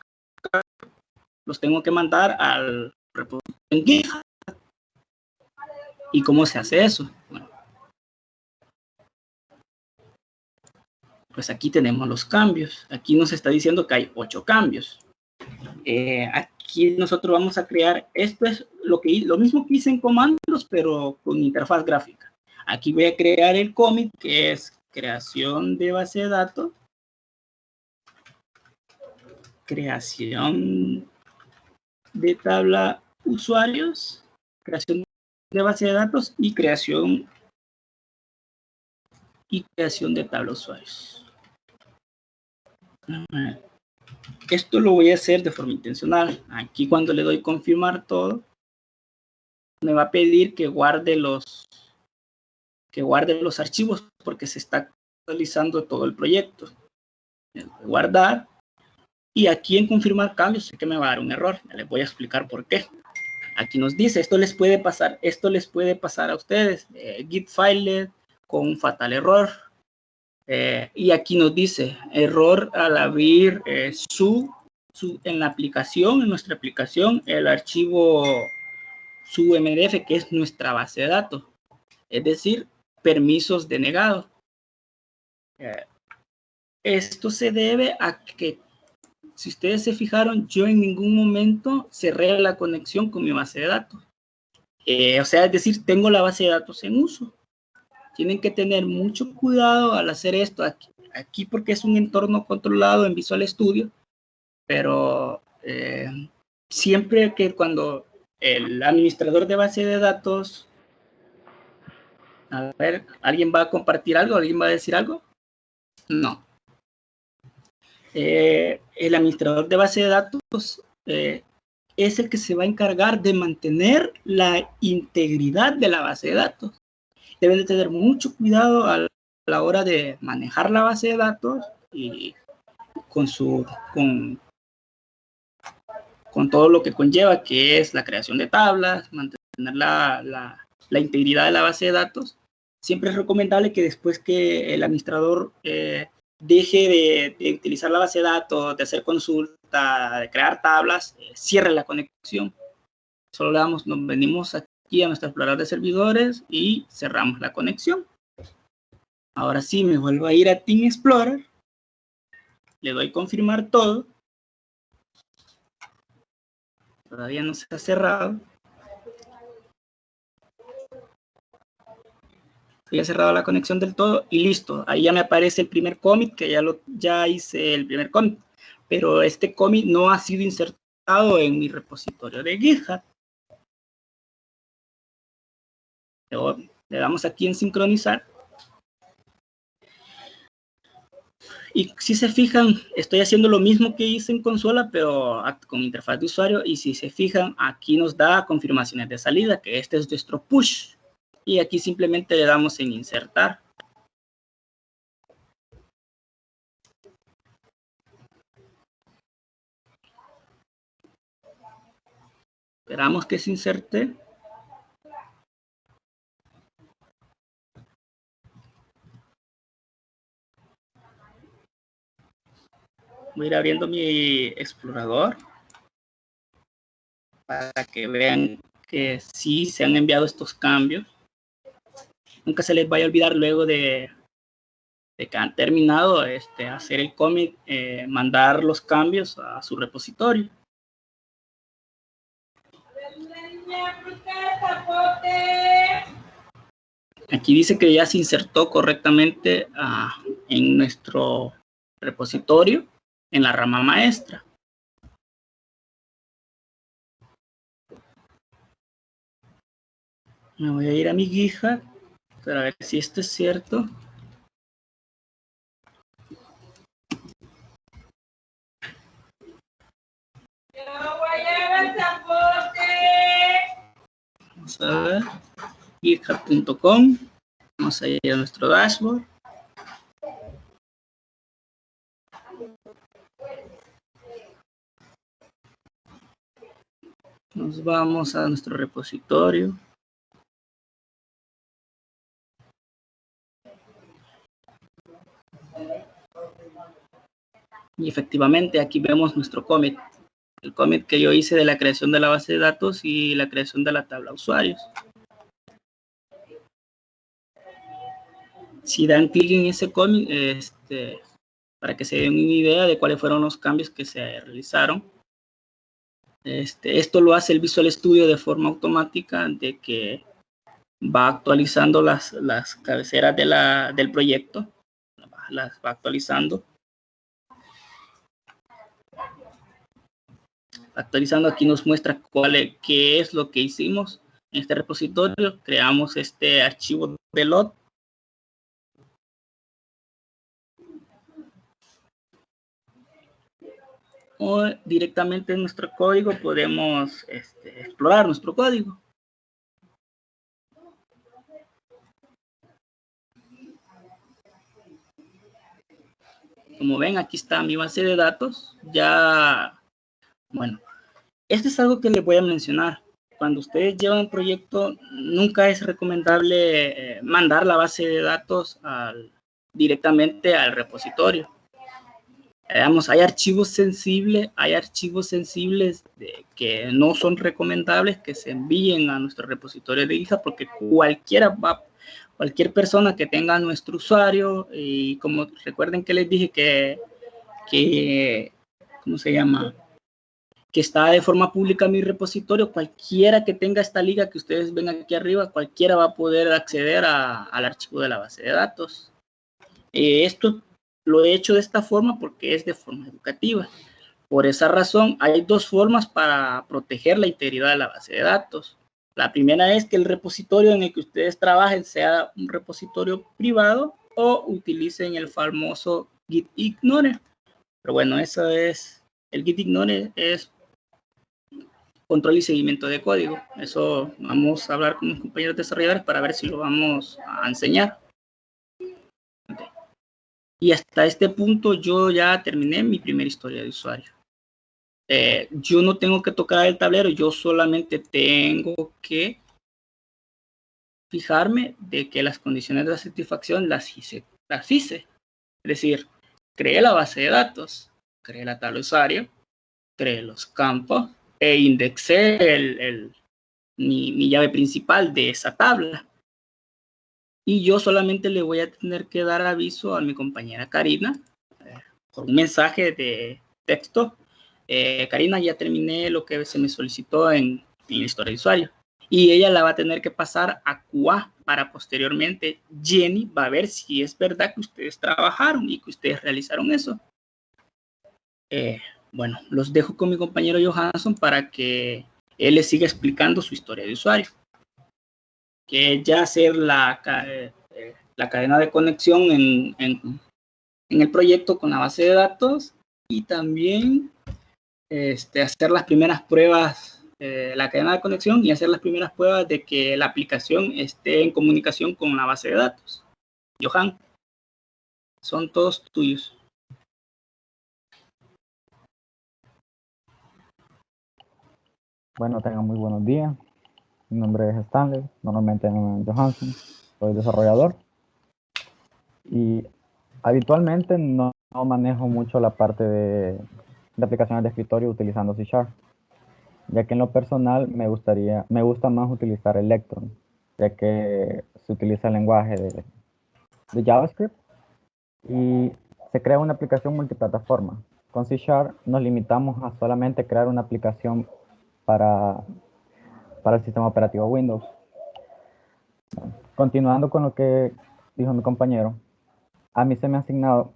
los tengo que mandar al repositorio en GitHub. ¿Y cómo se hace eso? Bueno, pues aquí tenemos los cambios. Aquí nos está diciendo que hay 8 cambios. Aquí nosotros vamos a crear, esto es lo mismo que hice en comandos, pero con interfaz gráfica. Aquí voy a crear el commit, que es creación de base de datos, creación de tabla usuarios, creación de base de datos y creación de tabla usuarios. Esto lo voy a hacer de forma intencional. Aquí cuando le doy confirmar todo, me va a pedir que guarde los archivos porque se está actualizando todo el proyecto. Le voy a guardar y aquí en confirmar cambios sé que me va a dar un error. Ya les voy a explicar por qué. Aquí nos dice, esto les puede pasar a ustedes, git file con un fatal error. Y aquí nos dice, error al abrir en la aplicación, en nuestra aplicación, el archivo su MDF, que es nuestra base de datos. Es decir, permisos denegados. Esto se debe a que, si ustedes se fijaron, yo en ningún momento cerré la conexión con mi base de datos. O sea, es decir, tengo la base de datos en uso. Tienen que tener mucho cuidado al hacer esto aquí porque es un entorno controlado en Visual Studio, pero siempre que cuando el administrador de base de datos A ver, ¿alguien va a compartir algo? ¿Alguien va a decir algo? No. El administrador de base de datos es el que se va a encargar de mantener la integridad de la base de datos. Deben de tener mucho cuidado a la hora de manejar la base de datos y con todo lo que conlleva, que es la creación de tablas, mantener la integridad de la base de datos. Siempre es recomendable que después que el administrador deje de utilizar la base de datos, de hacer consulta, de crear tablas, cierre la conexión. Solo nos venimos aquí a nuestro explorador de servidores y cerramos la conexión. Ahora sí, me vuelvo a ir a Team Explorer. Le doy confirmar todo. Todavía no se ha cerrado. Ya he cerrado la conexión del todo y listo. Ahí ya me aparece el primer commit, que ya hice el primer commit. Pero este commit no ha sido insertado en mi repositorio de GitHub. Le damos aquí en sincronizar. Y si se fijan, estoy haciendo lo mismo que hice en consola, pero con interfaz de usuario. Y si se fijan, aquí nos da confirmaciones de salida, que este es nuestro push. Y aquí simplemente le damos en insertar. Esperamos que se inserte. Voy a ir abriendo mi explorador para que vean que sí se han enviado estos cambios. Nunca se les vaya a olvidar luego de que han terminado hacer el commit, mandar los cambios a su repositorio. Aquí dice que ya se insertó correctamente en nuestro repositorio en la rama maestra. Me voy a ir a mi GitHub para ver si esto es cierto. Vamos a ver. github.com. Vamos a ir a nuestro dashboard. Nos vamos a nuestro repositorio. Y efectivamente aquí vemos nuestro commit. El commit que yo hice de la creación de la base de datos y la creación de la tabla usuarios. Si dan clic en ese commit, para que se den una idea de cuáles fueron los cambios que se realizaron. Esto lo hace el Visual Studio de forma automática, de que va actualizando las cabeceras del proyecto, las va actualizando. Actualizando, aquí nos muestra qué es lo que hicimos en este repositorio. Creamos este archivo de load. O directamente en nuestro código podemos explorar nuestro código. Como ven, aquí está mi base de datos. Ya, bueno, esto es algo que les voy a mencionar. Cuando ustedes llevan un proyecto, nunca es recomendable mandar la base de datos directamente al repositorio. Hay archivos sensibles que no son recomendables que se envíen a nuestro repositorio de GitHub, porque cualquier persona que tenga nuestro usuario, y como recuerden que les dije que ¿cómo se llama? Que está de forma pública mi repositorio, cualquiera que tenga esta liga que ustedes ven aquí arriba, cualquiera va a poder acceder al archivo de la base de datos. Esto lo he hecho de esta forma porque es de forma educativa. Por esa razón, hay dos formas para proteger la integridad de la base de datos. La primera es que el repositorio en el que ustedes trabajen sea un repositorio privado o utilicen el famoso Git Ignore. Pero bueno, eso es, el Git Ignore es control y seguimiento de código. Eso vamos a hablar con mis compañeros desarrolladores para ver si lo vamos a enseñar. Okay. Y hasta este punto yo ya terminé mi primera historia de usuario. Yo no tengo que tocar el tablero, yo solamente tengo que fijarme de que las condiciones de satisfacción las hice. Es decir, creé la base de datos, creé la tabla de usuario, creé los campos e indexé mi llave principal de esa tabla. Y yo solamente le voy a tener que dar aviso a mi compañera Karina por un mensaje de texto. Karina, ya terminé lo que se me solicitó en la historia de usuario. Y ella la va a tener que pasar a QA para posteriormente Jenny va a ver si es verdad que ustedes trabajaron y que ustedes realizaron eso. Bueno, los dejo con mi compañero Johansson para que él les siga explicando su historia de usuario. Que es ya hacer la cadena de conexión en el proyecto con la base de datos y también hacer las primeras pruebas, la cadena de conexión y hacer las primeras pruebas de que la aplicación esté en comunicación con la base de datos. Johan, son todos tuyos. Bueno, tengan muy buenos días. Mi nombre es Stanley, normalmente me llaman Johansson, soy desarrollador y habitualmente no manejo mucho la parte de aplicaciones de escritorio utilizando C#, ya que en lo personal me gusta más utilizar Electron, ya que se utiliza el lenguaje de JavaScript y se crea una aplicación multiplataforma. Con C# nos limitamos a solamente crear una aplicación para el sistema operativo Windows. Continuando con lo que dijo mi compañero, a mí se me ha asignado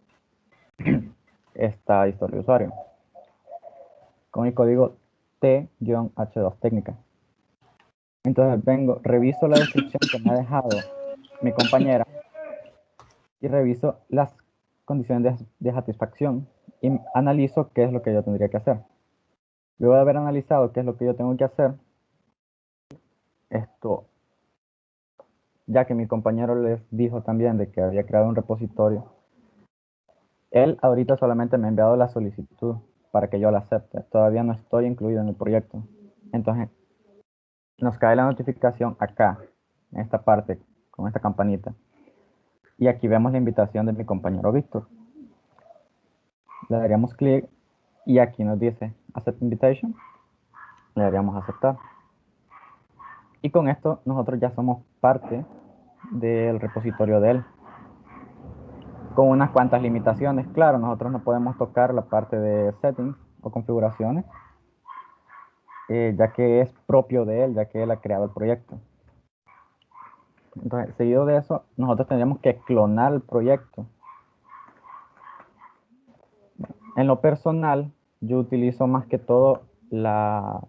esta historia de usuario con el código T-H2 técnica. Entonces reviso la descripción que me ha dejado mi compañera y reviso las condiciones de satisfacción y analizo qué es lo que yo tendría que hacer. Luego de haber analizado qué es lo que yo tengo que hacer, ya que mi compañero les dijo también de que había creado un repositorio, él ahorita solamente me ha enviado la solicitud para que yo la acepte. Todavía no estoy incluido en el proyecto. Entonces, nos cae la notificación acá, en esta parte, con esta campanita. Y aquí vemos la invitación de mi compañero Víctor. Le daríamos clic y aquí nos dice Accept Invitation. Le daríamos aceptar. Y con esto nosotros ya somos parte del repositorio de él. Con unas cuantas limitaciones. Claro, nosotros no podemos tocar la parte de settings o configuraciones, ya que es propio de él, ya que él ha creado el proyecto. Entonces, seguido de eso, nosotros tendríamos que clonar el proyecto. En lo personal, yo utilizo más que todo la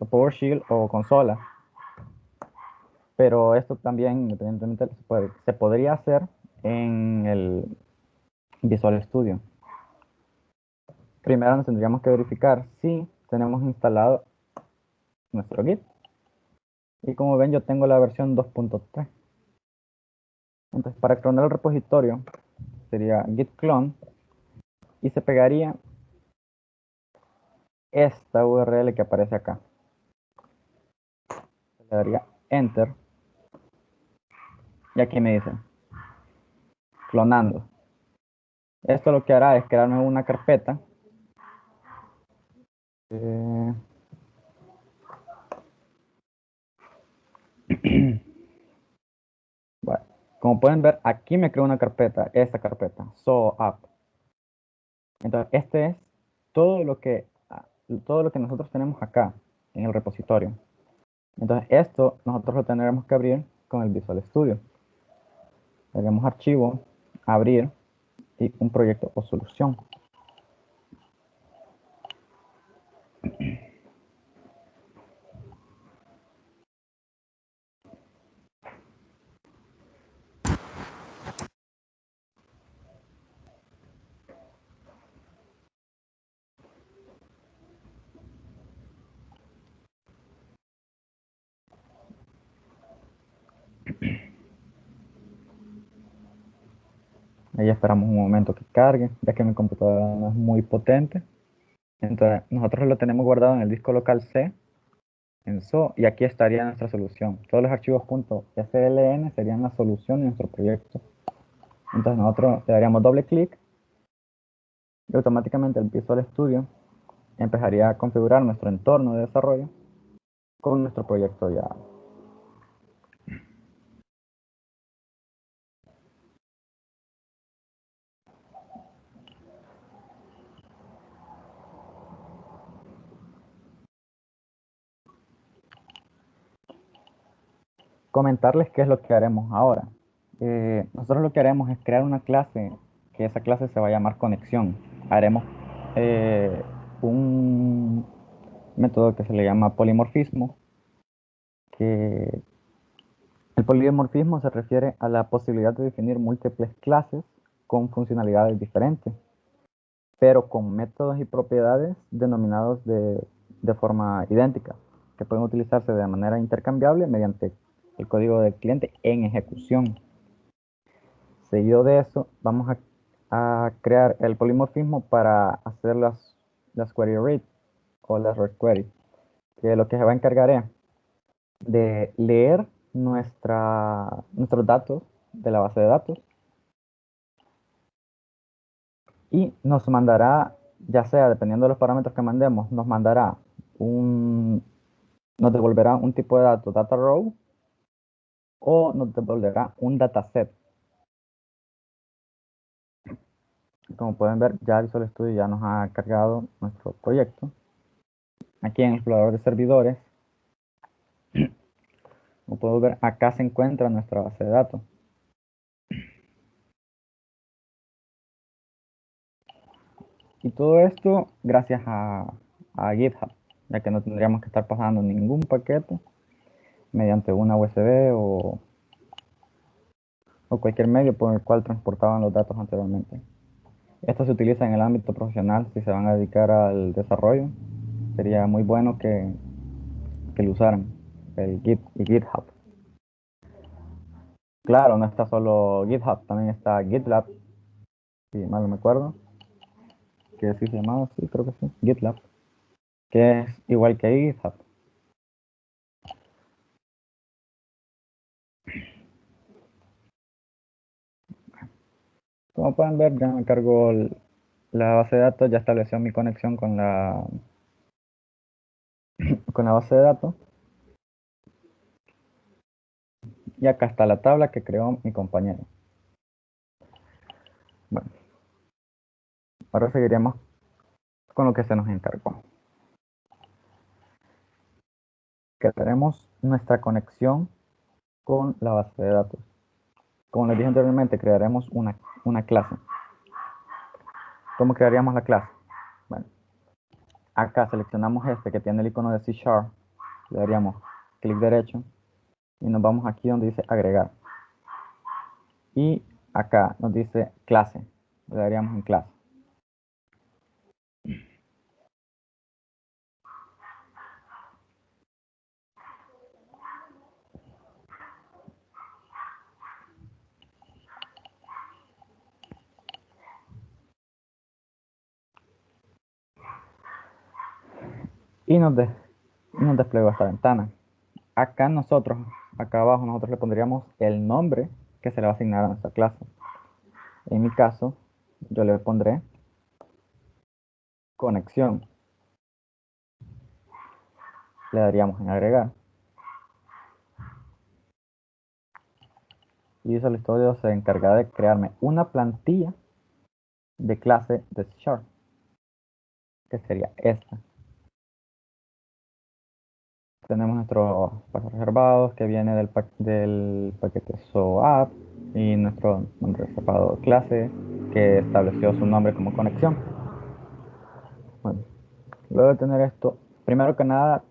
PowerShell o consola. Pero esto también, independientemente, se podría hacer en el Visual Studio. Primero nos tendríamos que verificar si tenemos instalado nuestro Git. Y como ven, yo tengo la versión 2.3. Entonces, para clonar el repositorio, sería git clone y se pegaría esta URL que aparece acá. Le daría Enter. Y aquí me dice clonando. Esto lo que hará es crearme una carpeta. Bueno, como pueden ver, aquí me creo una carpeta, esta carpeta, So App. Entonces, este es todo lo que nosotros tenemos acá en el repositorio. Entonces, esto nosotros lo tendremos que abrir con el Visual Studio. Le damos archivo, abrir y un proyecto o solución. Ahí esperamos un momento que cargue, ya que mi computadora no es muy potente. Entonces, nosotros lo tenemos guardado en el disco local C, en SO, y aquí estaría nuestra solución. Todos los archivos .sln serían la solución de nuestro proyecto. Entonces, nosotros le daríamos doble clic y automáticamente el Visual Studio empezaría a configurar nuestro entorno de desarrollo con nuestro proyecto ya. Comentarles qué es lo que haremos ahora. Nosotros lo que haremos es crear una clase, que esa clase se va a llamar conexión. Haremos un método que se le llama polimorfismo, que el polimorfismo se refiere a la posibilidad de definir múltiples clases con funcionalidades diferentes, pero con métodos y propiedades denominados de forma idéntica, que pueden utilizarse de manera intercambiable mediante el código del cliente en ejecución. Seguido de eso, vamos a crear el polimorfismo para hacer las query read o las read query, que lo que se va a encargar es de leer nuestros datos de la base de datos y nos mandará, ya sea dependiendo de los parámetros que mandemos, nos devolverá un tipo de datos data row o nos devolverá un dataset. Como pueden ver, ya Visual Studio ya nos ha cargado nuestro proyecto. Aquí en el explorador de servidores, como puedo ver, acá se encuentra nuestra base de datos. Y todo esto gracias a GitHub, ya que no tendríamos que estar pasando ningún paquete mediante una USB o cualquier medio por el cual transportaban los datos anteriormente. Esto se utiliza en el ámbito profesional si se van a dedicar al desarrollo. Sería muy bueno que lo usaran, el GitHub. Claro, no está solo GitHub, también está GitLab, si mal no me acuerdo, que sí se llamaba, sí, creo que sí, GitLab, que es igual que GitHub. Como pueden ver, ya me cargó la base de datos, ya estableció mi conexión con la base de datos. Y acá está la tabla que creó mi compañero. Bueno, ahora seguiremos con lo que se nos encargó. Crearemos nuestra conexión con la base de datos. Como les dije anteriormente, crearemos una clase. ¿Cómo crearíamos la clase? Bueno, acá seleccionamos este que tiene el icono de C#, le daríamos clic derecho y nos vamos aquí donde dice agregar. Y acá nos dice clase, le daríamos en clase. Y nos desplegó esta ventana. Acá abajo nosotros le pondríamos el nombre que se le va a asignar a nuestra clase. En mi caso, yo le pondré conexión. Le daríamos en agregar. Y Visual Studio se encargará de crearme una plantilla de clase de C#, que sería esta. Tenemos nuestros pasos reservados que viene del paquete SOAP y nuestro nombre reservado clase que estableció su nombre como conexión. Bueno, luego de tener esto, primero que nada,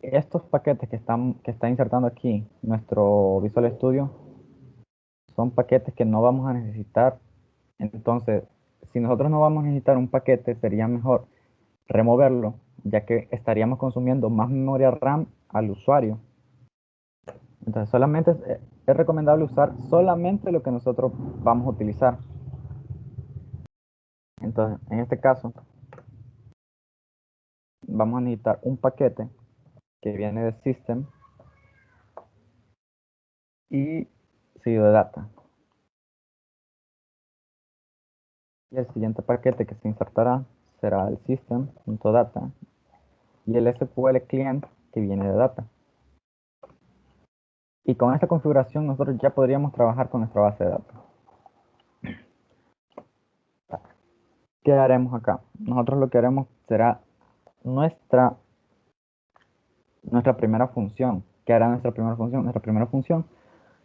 estos paquetes que está insertando aquí nuestro Visual Studio son paquetes que no vamos a necesitar. Entonces, si nosotros no vamos a necesitar un paquete, sería mejor removerlo, ya que estaríamos consumiendo más memoria RAM al usuario. Entonces, solamente es recomendable usar solamente lo que nosotros vamos a utilizar. Entonces, en este caso, vamos a necesitar un paquete que viene de System y seguido de Data. Y el siguiente paquete que se insertará será el System.data y el SQL Client que viene de Data. Y con esta configuración nosotros ya podríamos trabajar con nuestra base de datos. ¿Qué haremos acá? Nosotros lo que haremos será nuestra primera función. ¿Qué hará nuestra primera función? Nuestra primera función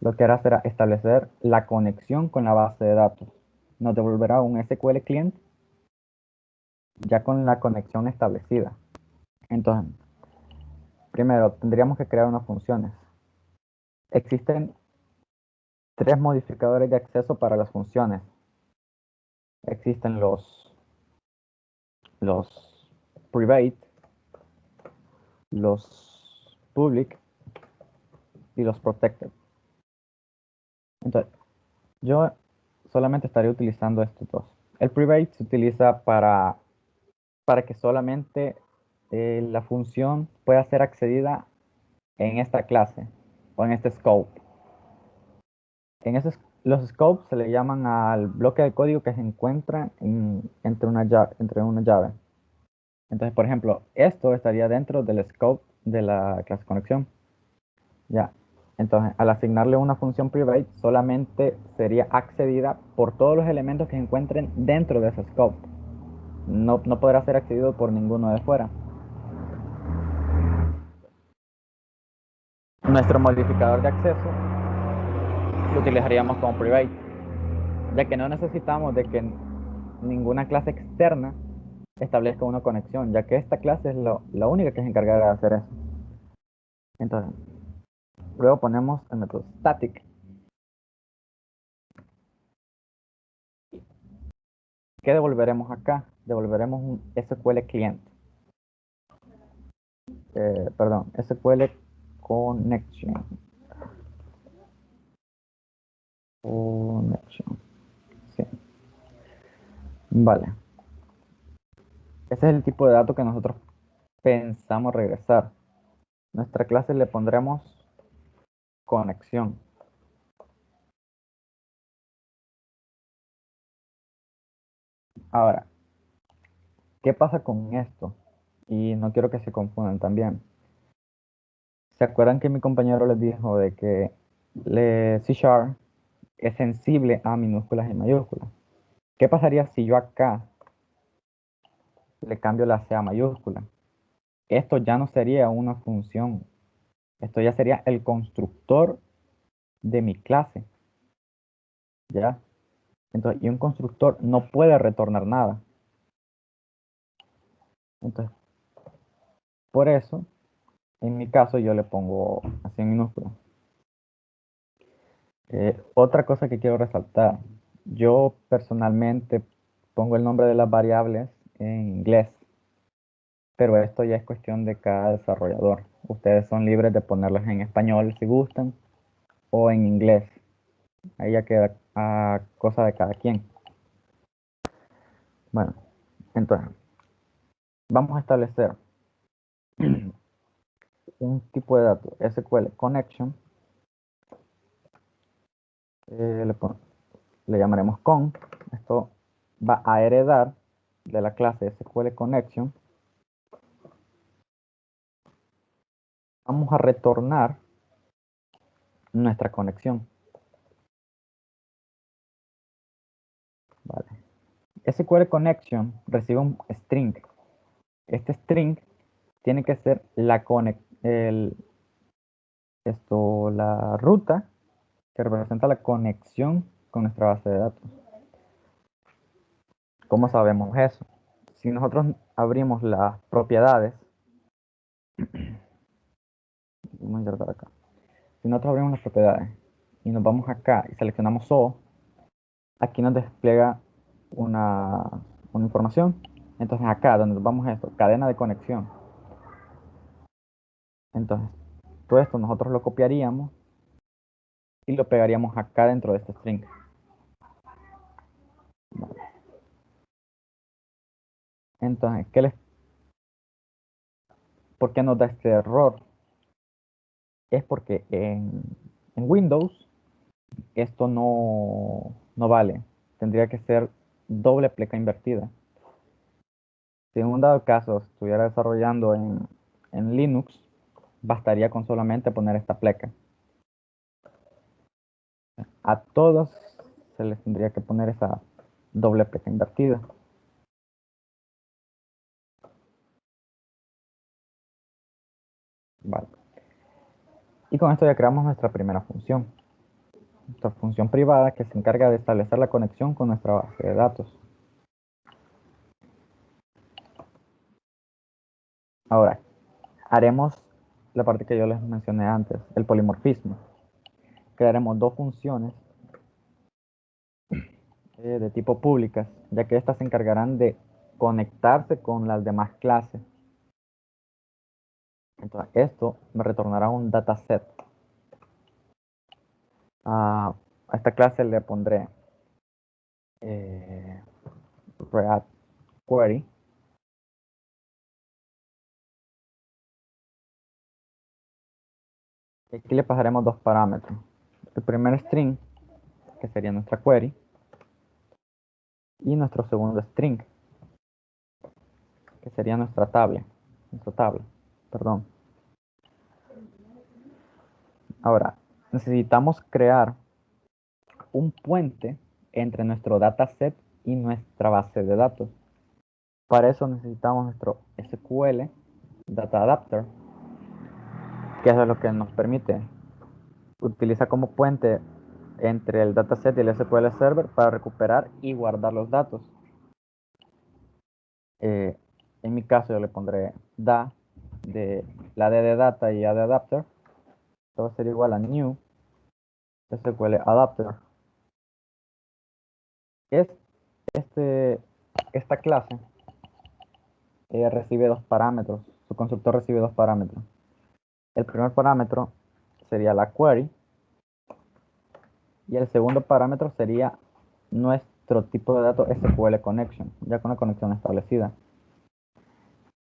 lo que hará será establecer la conexión con la base de datos. Nos devolverá un SQL Client ya con la conexión establecida. Entonces, primero tendríamos que crear unas funciones. Existen 3 modificadores de acceso para las funciones. Existen los private, los public y los protected. Entonces, yo solamente estaré utilizando estos dos. El private se utiliza para que solamente la función pueda ser accedida en esta clase o en este scope. Los scopes se le llaman al bloque de código que se encuentra entre una llave. Entonces, por ejemplo, esto estaría dentro del scope de la clase conexión. Ya. Entonces, al asignarle una función private, solamente sería accedida por todos los elementos que se encuentren dentro de ese scope. No podrá ser accedido por ninguno de fuera. Nuestro modificador de acceso lo utilizaríamos como private, ya que no necesitamos de que ninguna clase externa establezca una conexión, ya que esta clase es la única que se encargará de hacer eso. Entonces, luego ponemos el método static. ¿Qué devolveremos acá? Devolveremos un SQL client. Perdón, SQL connection. Connection. Sí. Vale. Ese es el tipo de dato que nosotros pensamos regresar. Nuestra clase le pondremos conexión. Ahora, ¿qué pasa con esto? Y no quiero que se confundan también. ¿Se acuerdan que mi compañero les dijo de que C# es sensible a minúsculas y mayúsculas? ¿Qué pasaría si yo acá le cambio la C a mayúscula? Esto ya no sería una función. Esto ya sería el constructor de mi clase. ¿Ya? Entonces, y un constructor no puede retornar nada. Entonces, por eso, en mi caso, yo le pongo así en minúscula. Otra cosa que quiero resaltar. Yo personalmente pongo el nombre de las variables en inglés, pero esto ya es cuestión de cada desarrollador. Ustedes son libres de ponerlas en español si gustan o en inglés. Ahí ya queda a cosa de cada quien. Bueno, entonces, vamos a establecer un tipo de dato SQL connection. Le llamaremos con. Esto va a heredar de la clase SQL connection. Vamos a retornar nuestra conexión. Vale. SQL connection recibe un string. Este string tiene que ser la ruta que representa la conexión con nuestra base de datos. ¿Cómo sabemos eso? Si nosotros abrimos las propiedades, vamos a insertar acá. Si nosotros abrimos las propiedades y nos vamos acá y seleccionamos O, aquí nos despliega una información. Entonces acá donde nos vamos a esto, cadena de conexión. Entonces, todo esto nosotros lo copiaríamos y lo pegaríamos acá dentro de este string. Entonces, ¿por qué nos da este error? Es porque en Windows esto no vale. Tendría que ser doble pleca invertida. Si en un dado caso estuviera desarrollando en Linux, bastaría con solamente poner esta pleca. A todos se les tendría que poner esa doble pleca invertida. Vale. Y con esto ya creamos nuestra primera función. Nuestra función privada que se encarga de establecer la conexión con nuestra base de datos. Ahora, haremos la parte que yo les mencioné antes, el polimorfismo. Crearemos dos funciones de tipo públicas, ya que estas se encargarán de conectarse con las demás clases. Entonces, esto me retornará un dataset. A esta clase le pondré React Query. Y aquí le pasaremos dos parámetros. El primer string, que sería nuestra query, y nuestro segundo string, que sería nuestra tabla. Perdón. Ahora, necesitamos crear un puente entre nuestro dataset y nuestra base de datos. Para eso necesitamos nuestro SQL Data Adapter, que eso es lo que nos permite. Utiliza como puente entre el dataset y el SQL Server para recuperar y guardar los datos. En mi caso yo le pondré da, de la D de data y A de adapter. Esto va a ser igual a new SQL Adapter. Esta clase recibe dos parámetros. Su constructor recibe dos parámetros. El primer parámetro sería la query y el segundo parámetro sería nuestro tipo de datos SQL Connection, ya con la conexión establecida.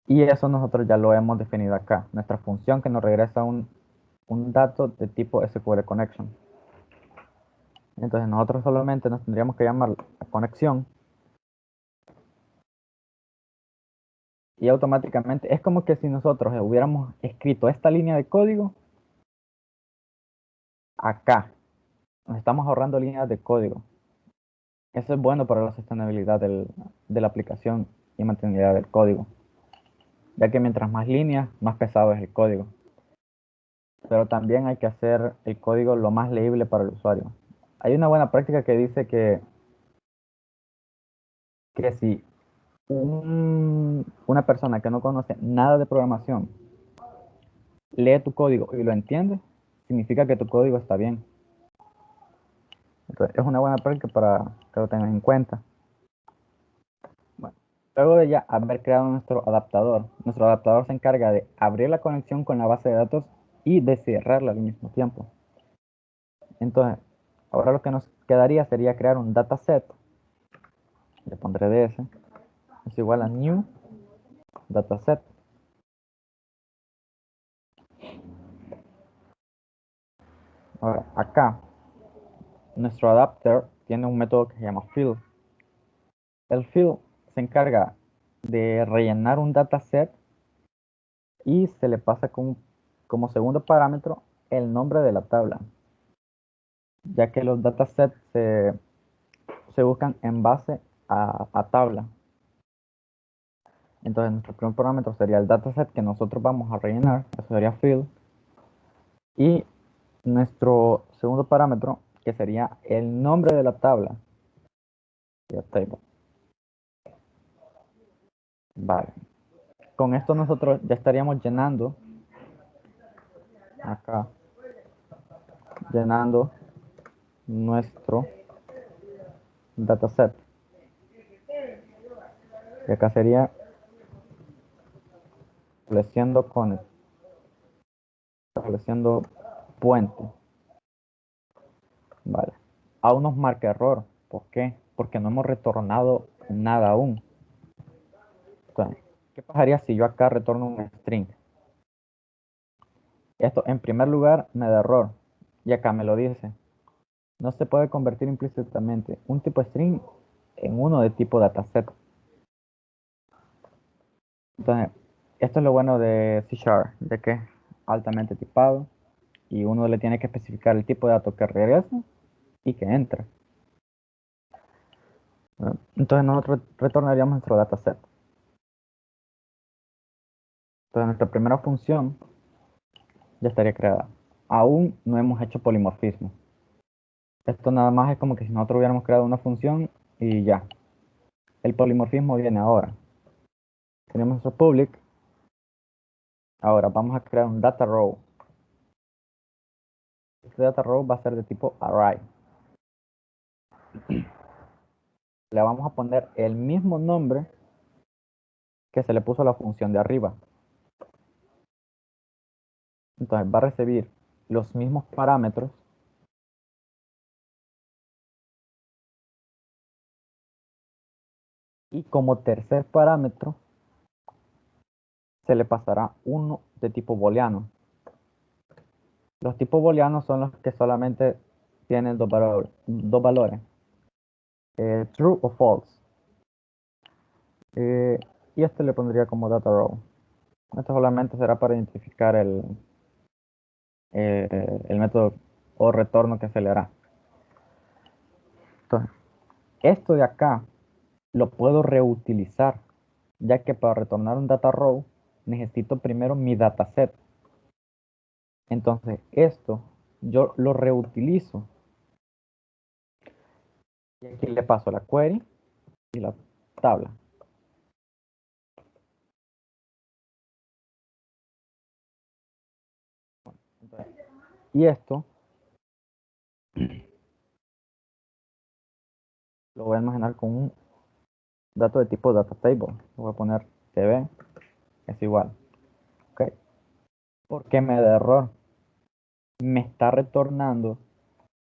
Y eso nosotros ya lo hemos definido acá. Nuestra función que nos regresa un dato de tipo SQL Connection. Entonces nosotros solamente nos tendríamos que llamar la conexión. Y automáticamente es como que si nosotros hubiéramos escrito esta línea de código acá. Nos estamos ahorrando líneas de código. Eso es bueno para la sostenibilidad de la aplicación y mantenibilidad del código. Ya que mientras más líneas, más pesado es el código. Pero también hay que hacer el código lo más leíble para el usuario. Hay una buena práctica que dice que si una persona que no conoce nada de programación lee tu código y lo entiende, significa que tu código está bien. Entonces, es una buena práctica para que lo tengan en cuenta. Bueno, luego de ya haber creado nuestro adaptador se encarga de abrir la conexión con la base de datos y de cerrarla al mismo tiempo. Entonces, ahora lo que nos quedaría sería crear un dataset. Le pondré ds, es igual a new dataset. Ahora, acá, nuestro adapter tiene un método que se llama fill. El fill se encarga de rellenar un dataset y se le pasa como segundo parámetro el nombre de la tabla, ya que los datasets se buscan en base a tabla. Entonces nuestro primer parámetro sería el dataset que nosotros vamos a rellenar, eso sería fill, y nuestro segundo parámetro que sería el nombre de la tabla, sería table. Vale, con esto nosotros ya estaríamos llenando acá, llenando nuestro dataset, y acá sería estableciendo puente. Vale. Aún nos marca error. ¿Por qué? Porque no hemos retornado nada aún. Entonces, ¿qué pasaría si yo acá retorno un string? Esto, en primer lugar, me da error. Y acá me lo dice. No se puede convertir implícitamente un tipo string en uno de tipo dataset. Entonces, esto es lo bueno de C#, de que es altamente tipado y uno le tiene que especificar el tipo de dato que regresa y que entra. Entonces nosotros retornaríamos nuestro dataset. Entonces nuestra primera función ya estaría creada. Aún no hemos hecho polimorfismo. Esto nada más es como que si nosotros hubiéramos creado una función y ya. El polimorfismo viene ahora. Tenemos nuestro public. Ahora vamos a crear un data row. Este data row va a ser de tipo array. Le vamos a poner el mismo nombre que se le puso a la función de arriba. Entonces va a recibir los mismos parámetros y como tercer parámetro se le pasará uno de tipo booleano. Los tipos booleanos son los que solamente tienen dos valores, true o false. Y este le pondría como data row. Esto solamente será para identificar el método o retorno que se le hará. Entonces, esto de acá lo puedo reutilizar, ya que para retornar un data row necesito primero mi dataset. Entonces, esto yo lo reutilizo. Y aquí le paso la query y la tabla. Entonces, y esto lo voy a almacenar con un dato de tipo data table. Lo voy a poner tb es igual. ¿Ok? ¿Por qué me da error? Me está retornando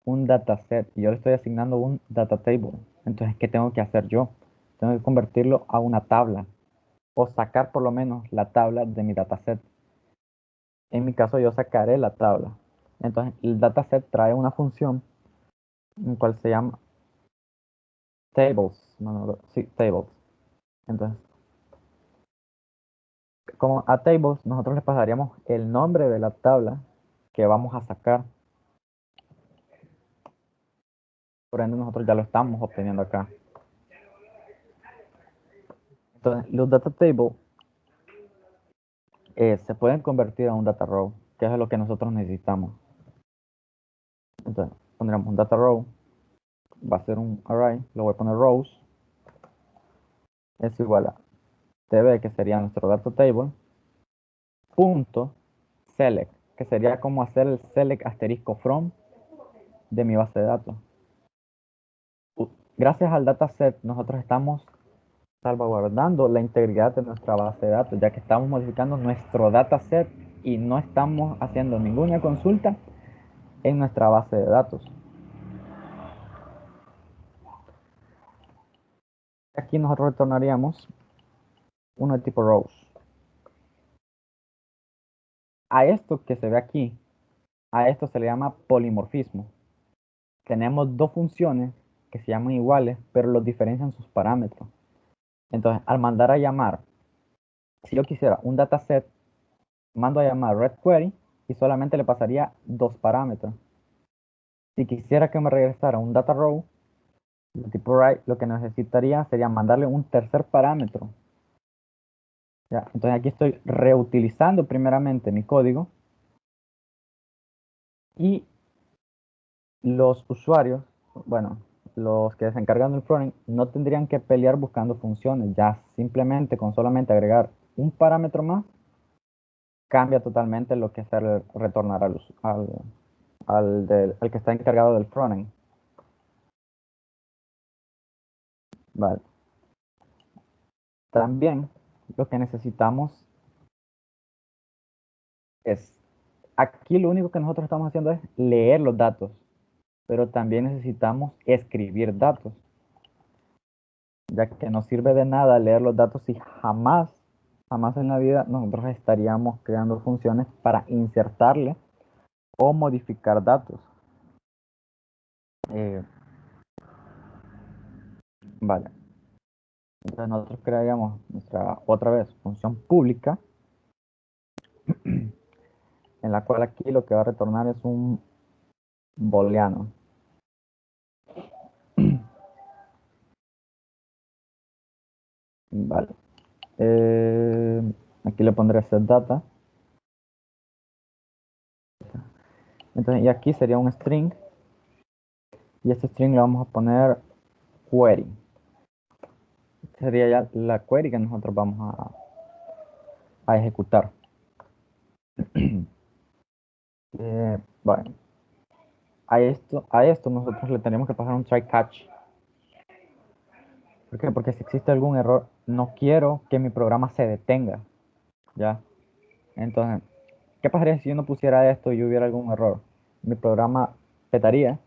un dataset y yo le estoy asignando un data table. Entonces, ¿qué tengo que hacer yo? Tengo que convertirlo a una tabla o sacar por lo menos la tabla de mi dataset. En mi caso, yo sacaré la tabla. Entonces, el dataset trae una función en cual se llama tables. Sí, tables. Entonces, como a tables, nosotros le pasaríamos el nombre de la tabla que vamos a sacar. Por ende, nosotros ya lo estamos obteniendo acá. Entonces, los data tables se pueden convertir a un data row, que es lo que nosotros necesitamos. Entonces, pondremos un data row, va a ser un array, lo voy a poner rows, es igual a tb, que sería nuestro data table, punto select, que sería como hacer el select asterisco from de mi base de datos. Gracias al dataset, nosotros estamos salvaguardando la integridad de nuestra base de datos, ya que estamos modificando nuestro dataset y no estamos haciendo ninguna consulta en nuestra base de datos. Aquí nosotros retornaríamos uno de tipo rows. A esto que se ve aquí, a esto se le llama polimorfismo. Tenemos dos funciones que se llaman iguales, pero los diferencian sus parámetros. Entonces, al mandar a llamar, si yo quisiera un dataset, mando a llamar redQuery y solamente le pasaría dos parámetros. Si quisiera que me regresara un data row de tipo array, lo que necesitaría sería mandarle un tercer parámetro. ¿Ya? Entonces aquí estoy reutilizando primeramente mi código y los usuarios, bueno, los que se encargan del frontend no tendrían que pelear buscando funciones, ya simplemente con solamente agregar un parámetro más cambia totalmente lo que es el retornar al que está encargado del frontend. Vale. También lo que necesitamos es, aquí lo único que nosotros estamos haciendo es leer los datos. pero también necesitamos escribir datos, ya que no sirve de nada leer los datos si jamás en la vida nosotros estaríamos creando funciones para insertarle o modificar datos. Vale. Entonces nosotros crearíamos nuestra, otra vez, función pública, en la cual aquí lo que va a retornar es un booleano. Vale. Aquí le pondré setData. Entonces, y aquí sería un string. Y este string le vamos a poner query. Sería ya la query que nosotros vamos a ejecutar. Bueno, a esto nosotros le tenemos que pasar un try catch. ¿Por qué? Porque si existe algún error, no quiero que mi programa se detenga. ¿Ya? Entonces, ¿qué pasaría si yo no pusiera esto y hubiera algún error? Mi programa petaría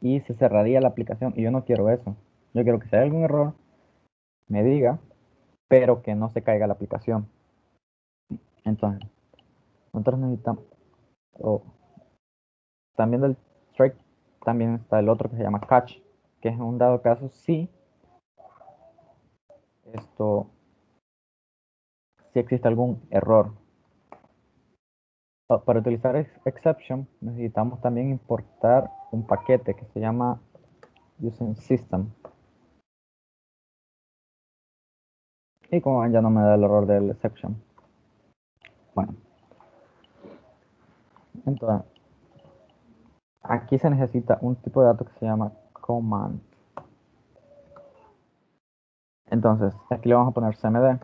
y se cerraría la aplicación y yo no quiero eso. Yo quiero que si hay algún error, me diga, pero que no se caiga la aplicación. Entonces, nosotros necesitamos, también del strike, también está el otro que se llama catch, que es un dado caso si existe algún error. Para utilizar exception necesitamos también importar un paquete que se llama using system. Y como ven ya no me da el error del exception. Bueno. Entonces, aquí se necesita un tipo de dato que se llama command. Entonces, aquí le vamos a poner cmd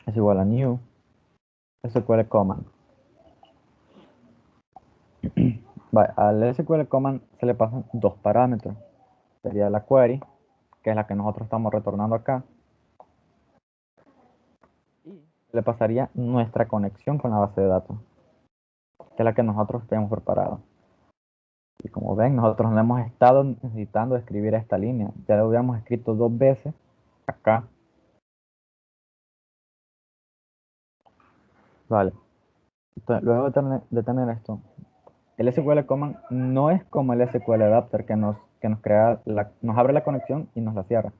es igual a new SQL command. Vale, al SQL command se le pasan dos parámetros. Sería la query, que es la que nosotros estamos retornando acá. Y le pasaría nuestra conexión con la base de datos, que es la que nosotros tenemos preparado. Y como ven, nosotros no hemos estado necesitando escribir esta línea. Ya lo habíamos escrito 2 veces acá. Vale. Entonces, luego de tener esto, el SQL command no es como el SQL adapter que nos crea nos abre la conexión y nos la cierra.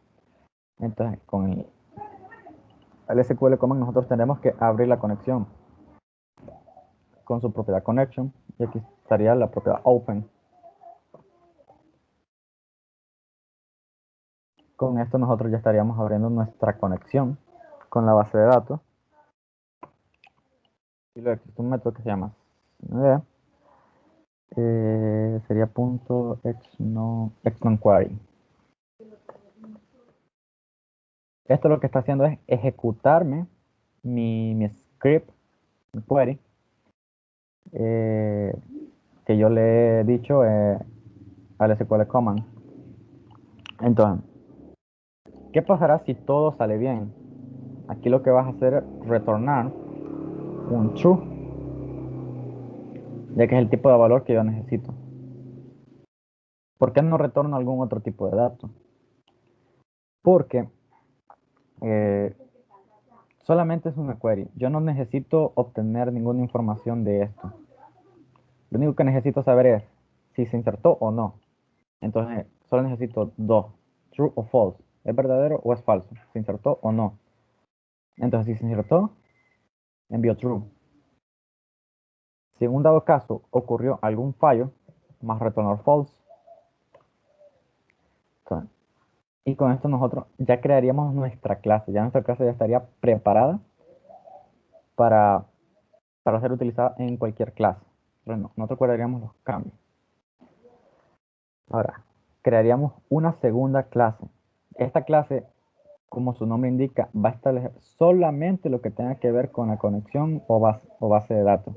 Entonces, con el SQL command nosotros tenemos que abrir la conexión con su propiedad connection, y aquí estaría la propiedad open. Con esto nosotros ya estaríamos abriendo nuestra conexión con la base de datos. Y luego existe un método que se llama sería punto xnonQuery. Esto lo que está haciendo es ejecutarme mi script, mi query, que yo le he dicho al SQL command. Entonces, ¿qué pasará si todo sale bien? Aquí lo que vas a hacer es retornar un true, ya que es el tipo de valor que yo necesito. ¿Por qué no retorno algún otro tipo de dato? Porque solamente es una query. Yo no necesito obtener ninguna información de esto. Lo único que necesito saber es si se insertó o no. Entonces, solo necesito dos, true o false. ¿Es verdadero o es falso? ¿Se insertó o no? Entonces, si se insertó, envío true. Si en un dado caso ocurrió algún fallo, más retornar false. Entonces, y con esto nosotros ya crearíamos nuestra clase. Ya nuestra clase ya estaría preparada para ser utilizada en cualquier clase. Bueno, nosotros guardaríamos los cambios. Ahora, crearíamos una segunda clase. Esta clase, como su nombre indica, va a establecer solamente lo que tenga que ver con la conexión o base de datos.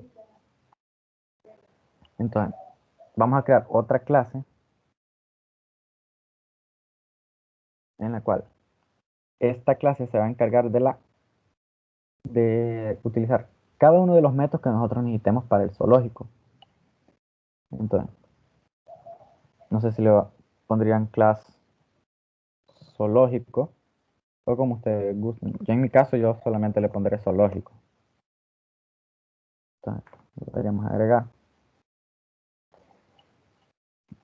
Entonces, vamos a crear otra clase en la cual esta clase se va a encargar de utilizar cada uno de los métodos que nosotros necesitemos para el zoológico. Entonces, no sé si le pondrían class zoológico o como ustedes gusten. Yo en mi caso yo solamente le pondré zoológico. Entonces, lo deberíamos agregar.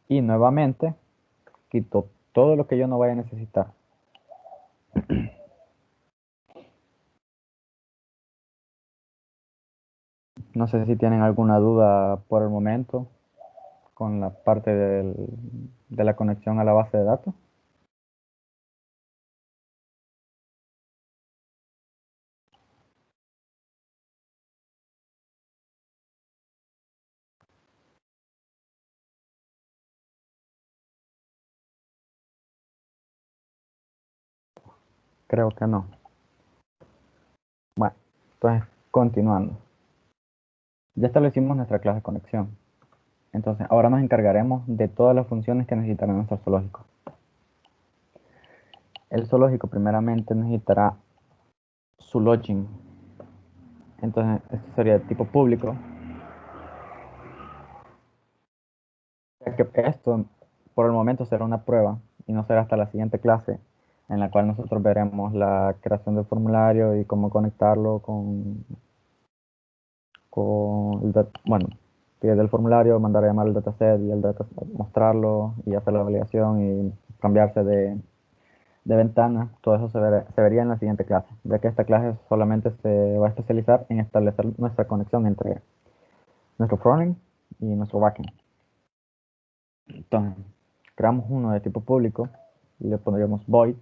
Y nuevamente quito todo lo que yo no vaya a necesitar. No sé si tienen alguna duda por el momento con la parte de la conexión a la base de datos. Creo que no. Bueno, entonces continuando. Ya establecimos nuestra clase de conexión. Entonces, ahora nos encargaremos de todas las funciones que necesitará nuestro zoológico. El zoológico primeramente necesitará su login. Entonces, esto sería de tipo público. Ya que esto, por el momento, será una prueba y no será hasta la siguiente clase en la cual nosotros veremos la creación del formulario y cómo conectarlo bueno, del formulario, mandar a llamar al dataset y el dataset, mostrarlo y hacer la validación y cambiarse de ventana. Todo eso se vería en la siguiente clase, ya que esta clase solamente se va a especializar en establecer nuestra conexión entre nuestro frontend y nuestro backend. Entonces, creamos uno de tipo público y le pondríamos void,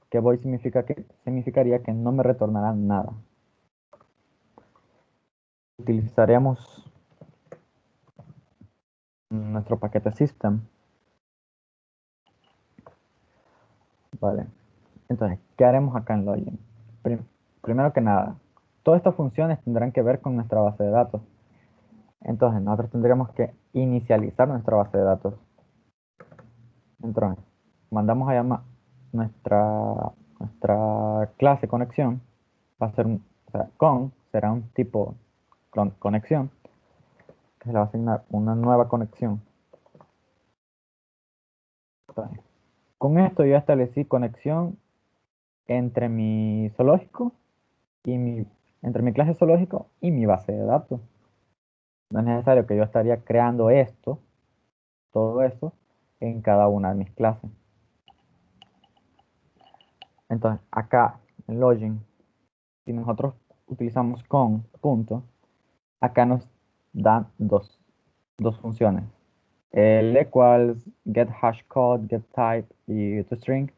que void significaría que no me retornará nada. Utilizaremos nuestro paquete system. Vale. Entonces, ¿qué haremos acá en login? Primero que nada, todas estas funciones tendrán que ver con nuestra base de datos. Entonces, nosotros tendríamos que inicializar nuestra base de datos. Entonces, mandamos a llamar nuestra clase conexión. Va a ser será un tipo conexión, que se le va a asignar una nueva conexión. Entonces, con esto yo establecí conexión entre mi zoológico y entre mi clase zoológico y mi base de datos. No es necesario que yo estaría creando todo esto, en cada una de mis clases. Entonces, acá en login, si nosotros utilizamos con punto, acá nos dan dos funciones. El equals, get hashcode, get type y toString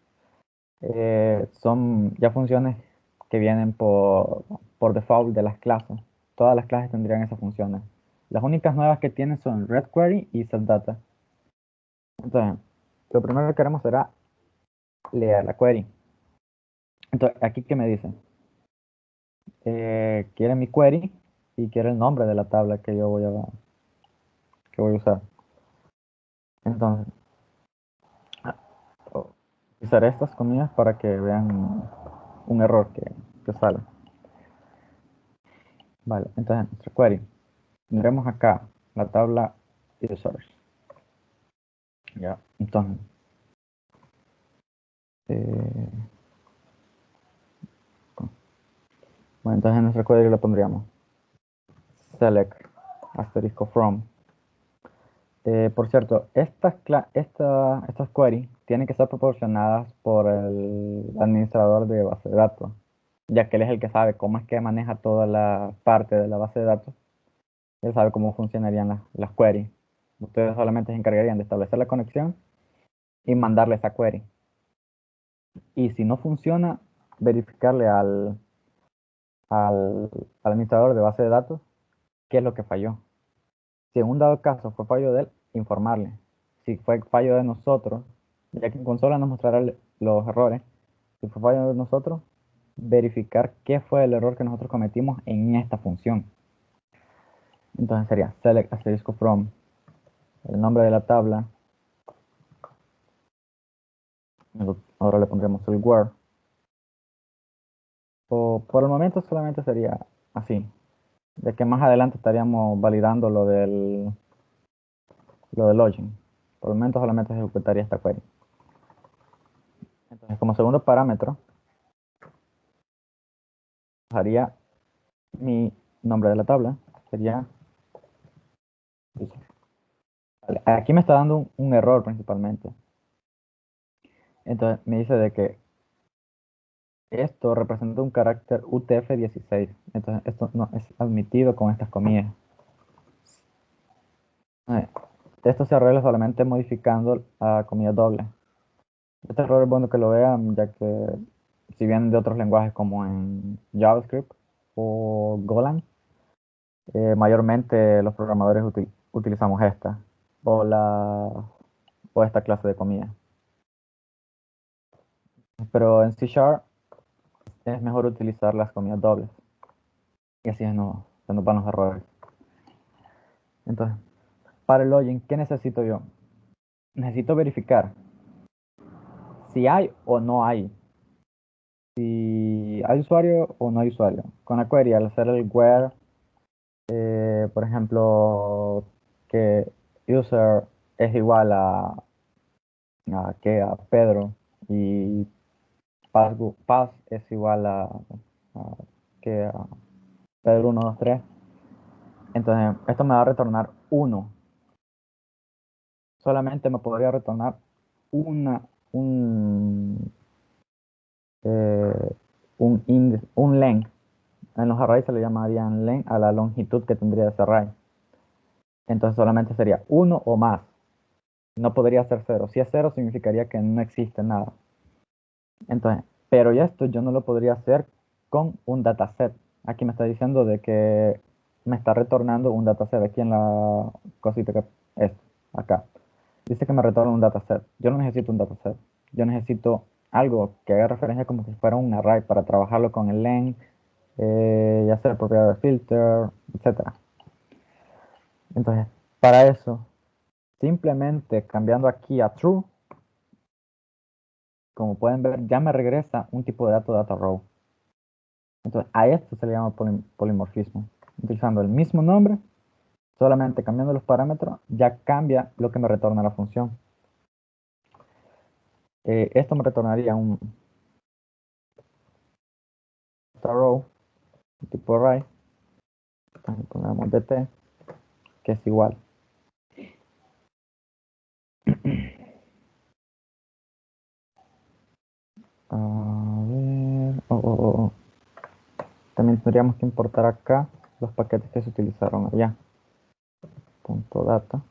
son ya funciones que vienen por default de las clases. Todas las clases tendrían esas funciones. Las únicas nuevas que tienen son redQuery y setData. Entonces, lo primero que queremos será leer la query. Entonces, aquí que me dice, quiere mi query y quiere el nombre de la tabla que yo voy a usar. Entonces, utilizaré estas comillas para que vean un error que sale. Vale, entonces nuestra query. Tendremos acá la tabla users. Ya, entonces. Bueno, entonces en nuestra query le pondríamos select asterisco from. Por cierto, estas queries tienen que ser proporcionadas por el administrador de base de datos, ya que él es el que sabe cómo es que maneja toda la parte de la base de datos. Él sabe cómo funcionarían las queries. Ustedes solamente se encargarían de establecer la conexión y mandarle esa query. Y si no funciona, verificarle al administrador de base de datos qué es lo que falló. Si en un dado caso fue fallo de él, informarle. Si fue fallo de nosotros, ya que en consola nos mostrará los errores, si fue fallo de nosotros, verificar qué fue el error que nosotros cometimos en esta función. Entonces sería select asterisco from, el nombre de la tabla. Ahora le pondremos el where. Por el momento solamente sería así, de que más adelante estaríamos validando lo del login. Por el momento solamente se ejecutaría esta query. Entonces, como segundo parámetro, haría mi nombre de la tabla, sería user. Vale, aquí me está dando un error principalmente. Entonces me dice de que esto representa un carácter UTF-16. Entonces esto no es admitido con estas comillas. Esto se arregla solamente modificando a comillas dobles. Este error es bueno que lo vean, ya que si vienen de otros lenguajes como en JavaScript o Golang, mayormente los programadores utilizamos esta o esta clase de comillas. Pero en C# es mejor utilizar las comillas dobles. Y así no, se nos van los errores. Entonces, para el login, ¿qué necesito yo? Necesito verificar si hay o no hay. Si hay usuario o no hay usuario. Con la query, al hacer el where, por ejemplo, que user es igual a Pedro y pass es igual a Pedro 1, 2, 3. Entonces, esto me va a retornar 1. Solamente me podría retornar un length. En los arrays se le llamarían length a la longitud que tendría ese array. Entonces solamente sería 1 o más. No podría ser 0. Si es 0 significaría que no existe nada. Entonces, pero ya esto yo no lo podría hacer con un dataset. Aquí me está diciendo de que me está retornando un dataset. Aquí en la cosita que es acá. Dice que me retorna un dataset. Yo no necesito un dataset. Yo necesito algo que haga referencia como si fuera un array para trabajarlo con el length, y hacer propiedad de filter, etc. Entonces, para eso, simplemente cambiando aquí a true, como pueden ver, ya me regresa un tipo de dato data row. Entonces, a esto se le llama polimorfismo. Utilizando el mismo nombre, solamente cambiando los parámetros, ya cambia lo que me retorna la función. Esto me retornaría un data row tipo array. Aquí ponemos dt, que es igual. A ver, también tendríamos que importar acá los paquetes que se utilizaron allá. Punto data.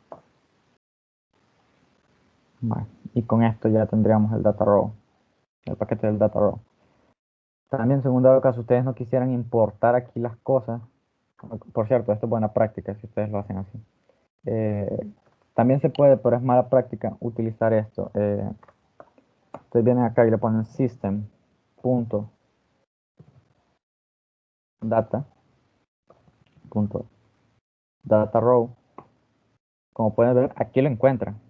Vale. Y con esto ya tendríamos el data row, el paquete del data row. También, según dado caso, ustedes no quisieran importar aquí las cosas. Por cierto, esto es buena práctica si ustedes lo hacen así. También se puede, pero es mala práctica utilizar esto. Ustedes vienen acá y le ponen system.data row. Como pueden ver, aquí lo encuentran.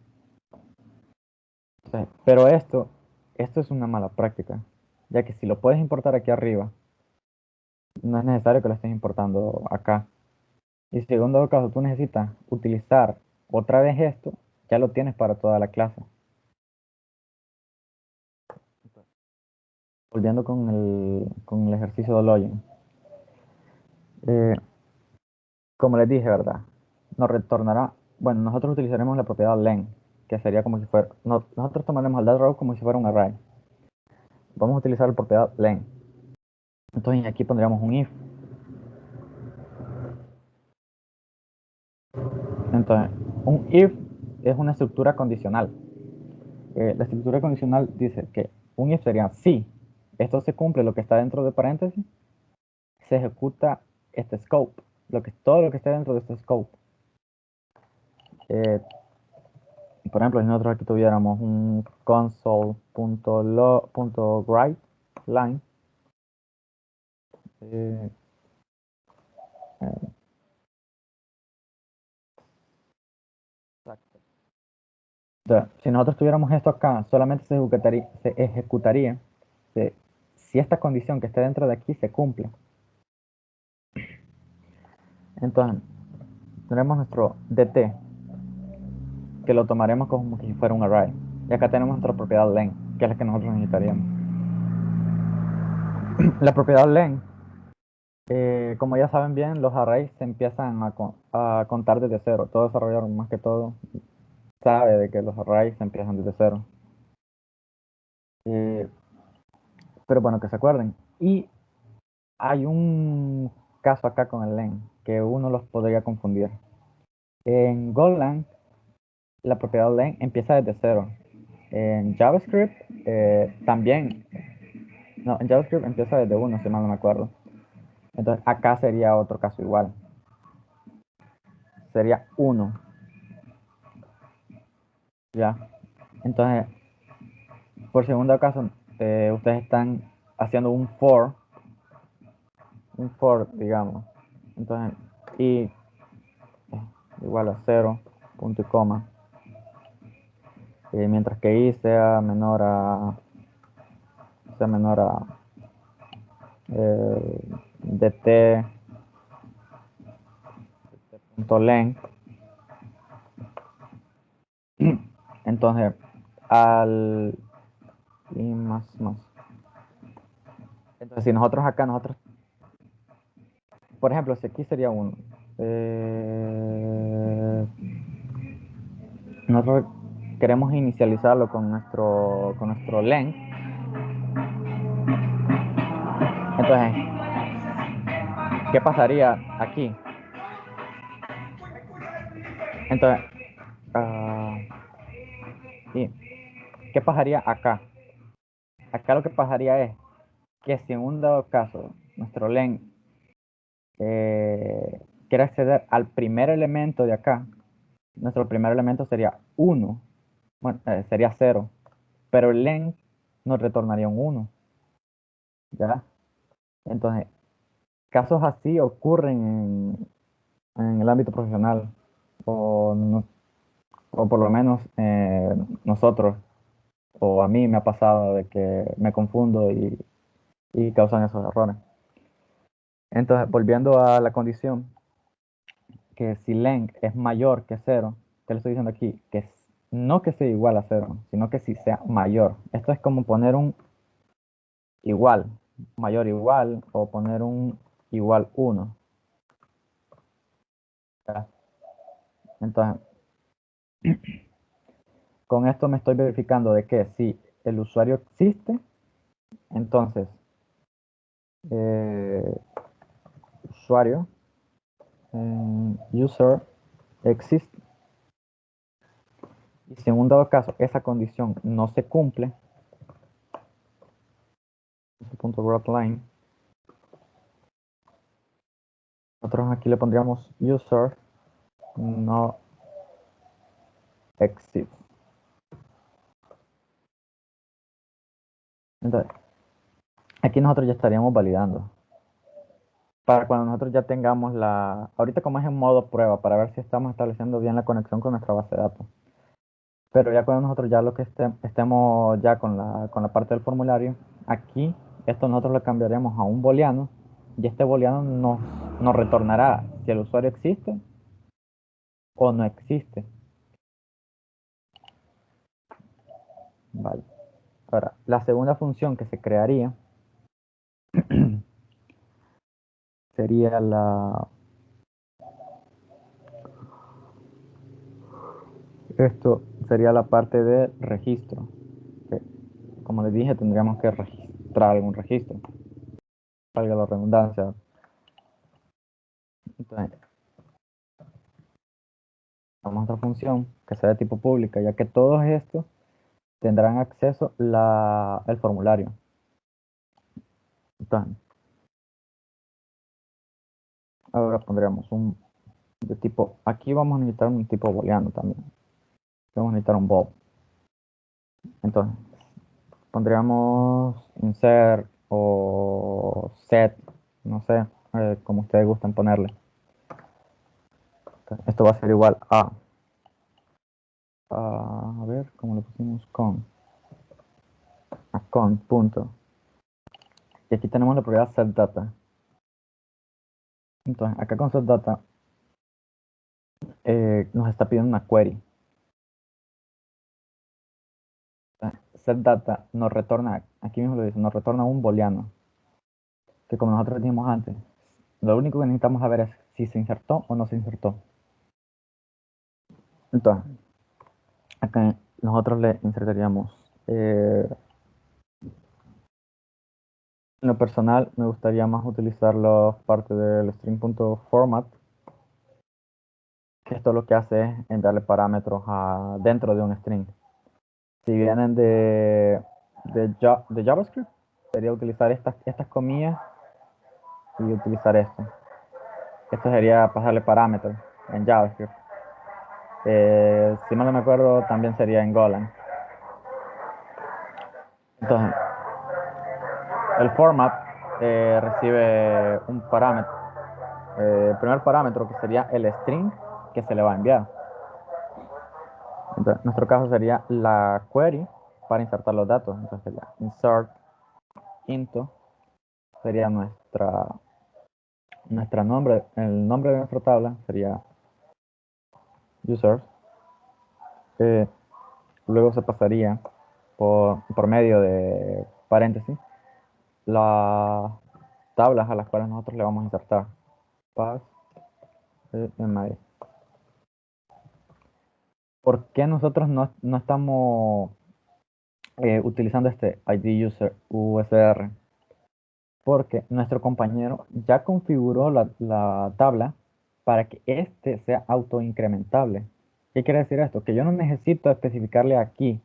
Pero esto es una mala práctica, ya que si lo puedes importar aquí arriba, no es necesario que lo estés importando acá. Y si en dado caso tú necesitas utilizar otra vez esto, ya lo tienes para toda la clase. Volviendo con el ejercicio de login. Como les dije, ¿verdad? Nos retornará, bueno, nosotros utilizaremos la propiedad len, que sería como si fuera, nosotros tomaremos el data row como si fuera un array. Vamos a utilizar la propiedad len. Entonces aquí pondríamos un if. Entonces, un if es una estructura condicional. La estructura condicional dice que un if sería si esto se cumple, lo que está dentro de paréntesis, se ejecuta este scope, todo lo que esté dentro de este scope. Por ejemplo, si nosotros aquí tuviéramos un console.writeLine, si nosotros tuviéramos esto acá, solamente se ejecutaría si esta condición que esté dentro de aquí se cumple. Entonces, tenemos nuestro dt. que lo tomaremos como si fuera un array. Y acá tenemos nuestra propiedad len, que es la que nosotros necesitaríamos. La propiedad len, como ya saben bien, los arrays se empiezan a contar desde cero. Todo desarrollador, más que todo, sabe de que los arrays se empiezan desde cero. Pero bueno, que se acuerden. Y hay un caso acá con el len, que uno los podría confundir. En Golang, la propiedad len empieza desde cero. En JavaScript también. No, en JavaScript empieza desde 1, si mal no me acuerdo. Entonces acá sería otro caso igual. Sería 1. Ya. Entonces, por segundo caso, ustedes están haciendo un for, digamos. Entonces, y igual a 0, punto y coma. Mientras que i sea menor a dt punto len. Entonces, y más. Entonces, si nosotros, por ejemplo, si aquí sería 1, nosotros queremos inicializarlo con nuestro len. Entonces, ¿qué pasaría aquí? Entonces, ¿y qué pasaría acá? Acá lo que pasaría es que si en un dado caso nuestro len quiere acceder al primer elemento de acá, nuestro primer elemento sería 1, bueno, sería 0, pero el len nos retornaría un 1, ¿ya? Entonces, casos así ocurren en el ámbito profesional, o por lo menos nosotros, o a mí me ha pasado de que me confundo y causan esos errores. Entonces, volviendo a la condición, que si len es mayor que 0, ¿qué le estoy diciendo aquí? Que no que sea igual a 0, sino que si sea mayor. Esto es como poner un igual, mayor igual, o poner un igual 1. ¿Ya? Entonces, con esto me estoy verificando de que si el usuario existe, entonces usuario user existe. Y si en un dado caso esa condición no se cumple, .wrapLine, nosotros aquí le pondríamos user no existe. Entonces, aquí nosotros ya estaríamos validando. Para cuando nosotros ya tengamos ahorita como es en modo prueba, para ver si estamos estableciendo bien la conexión con nuestra base de datos. Pero ya cuando nosotros ya lo que estemos ya con la parte del formulario, aquí esto nosotros lo cambiaremos a un booleano y este booleano nos retornará si el usuario existe o no existe. Vale. Ahora, la segunda función que se crearía sería esto sería la parte de registro. Que, como les dije, tendríamos que registrar algún registro. Valga la redundancia. Entonces, vamos a otra función que sea de tipo pública, ya que todos estos tendrán acceso el formulario. Entonces, ahora pondremos un de tipo, aquí vamos a necesitar un tipo booleano también. Vamos a necesitar un bool. Entonces, pondríamos insert o set, no sé, como ustedes gustan ponerle. Entonces, esto va a ser igual a ver, ¿cómo le pusimos? Con, punto. Y aquí tenemos la propiedad setData. Entonces, acá con setData nos está pidiendo una query. setData nos retorna, aquí mismo lo dice, nos retorna un booleano. Que como nosotros dijimos antes, lo único que necesitamos saber es si se insertó o no se insertó. Entonces, acá nosotros le insertaríamos. En lo personal, me gustaría más utilizar la parte del string.format, que esto lo que hace es enviarle parámetros dentro de un string. Si vienen de JavaScript, sería utilizar estas comillas y utilizar esto. Esto sería pasarle parámetros en JavaScript. Si mal no me acuerdo, también sería en Golang. Entonces, el format recibe un parámetro. El primer parámetro que sería el string que se le va a enviar. Entonces, en nuestro caso sería la query para insertar los datos. Entonces sería insert into, sería el nombre de nuestra tabla sería users. Luego se pasaría por medio de paréntesis las tablas a las cuales nosotros le vamos a insertar. Pass MI. ¿Por qué nosotros no estamos utilizando este ID user USR? Porque nuestro compañero ya configuró la tabla para que este sea autoincrementable. ¿Qué quiere decir esto? Que yo no necesito especificarle aquí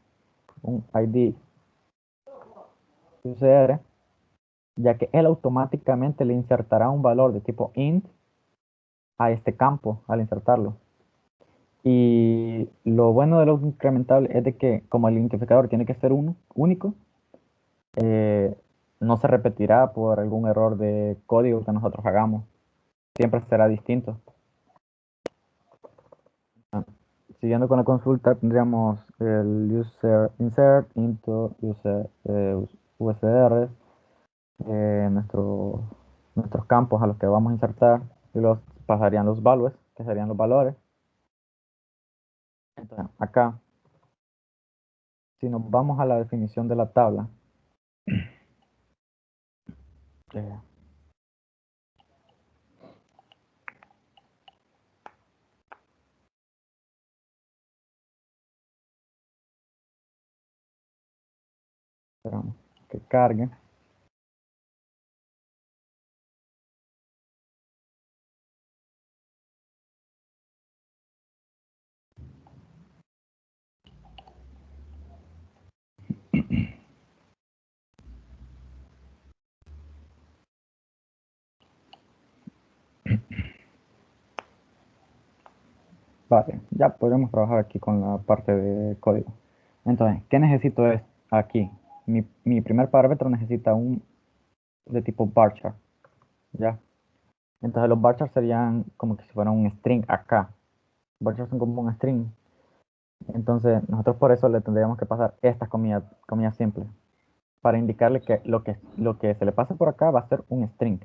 un ID UCR, ya que él automáticamente le insertará un valor de tipo int a este campo al insertarlo. Y lo bueno de lo incrementable es de que como el identificador tiene que ser único, no se repetirá por algún error de código que nosotros hagamos. Siempre será distinto. Siguiendo con la consulta, tendríamos el user insert into user USR, nuestros campos a los que vamos a insertar, y los pasarían los values, que serían los valores. Entonces, acá, si nos vamos a la definición de la tabla, esperamos que cargue. Vale, ya podemos trabajar aquí con la parte de código. Entonces, ¿qué necesito aquí? Mi primer parámetro necesita un de tipo varchar, ¿ya? Entonces los varchars serían como que si fuera un string acá. Varchars son como un string. Entonces nosotros por eso le tendríamos que pasar estas comillas simples, para indicarle que lo que se le pase por acá va a ser un string.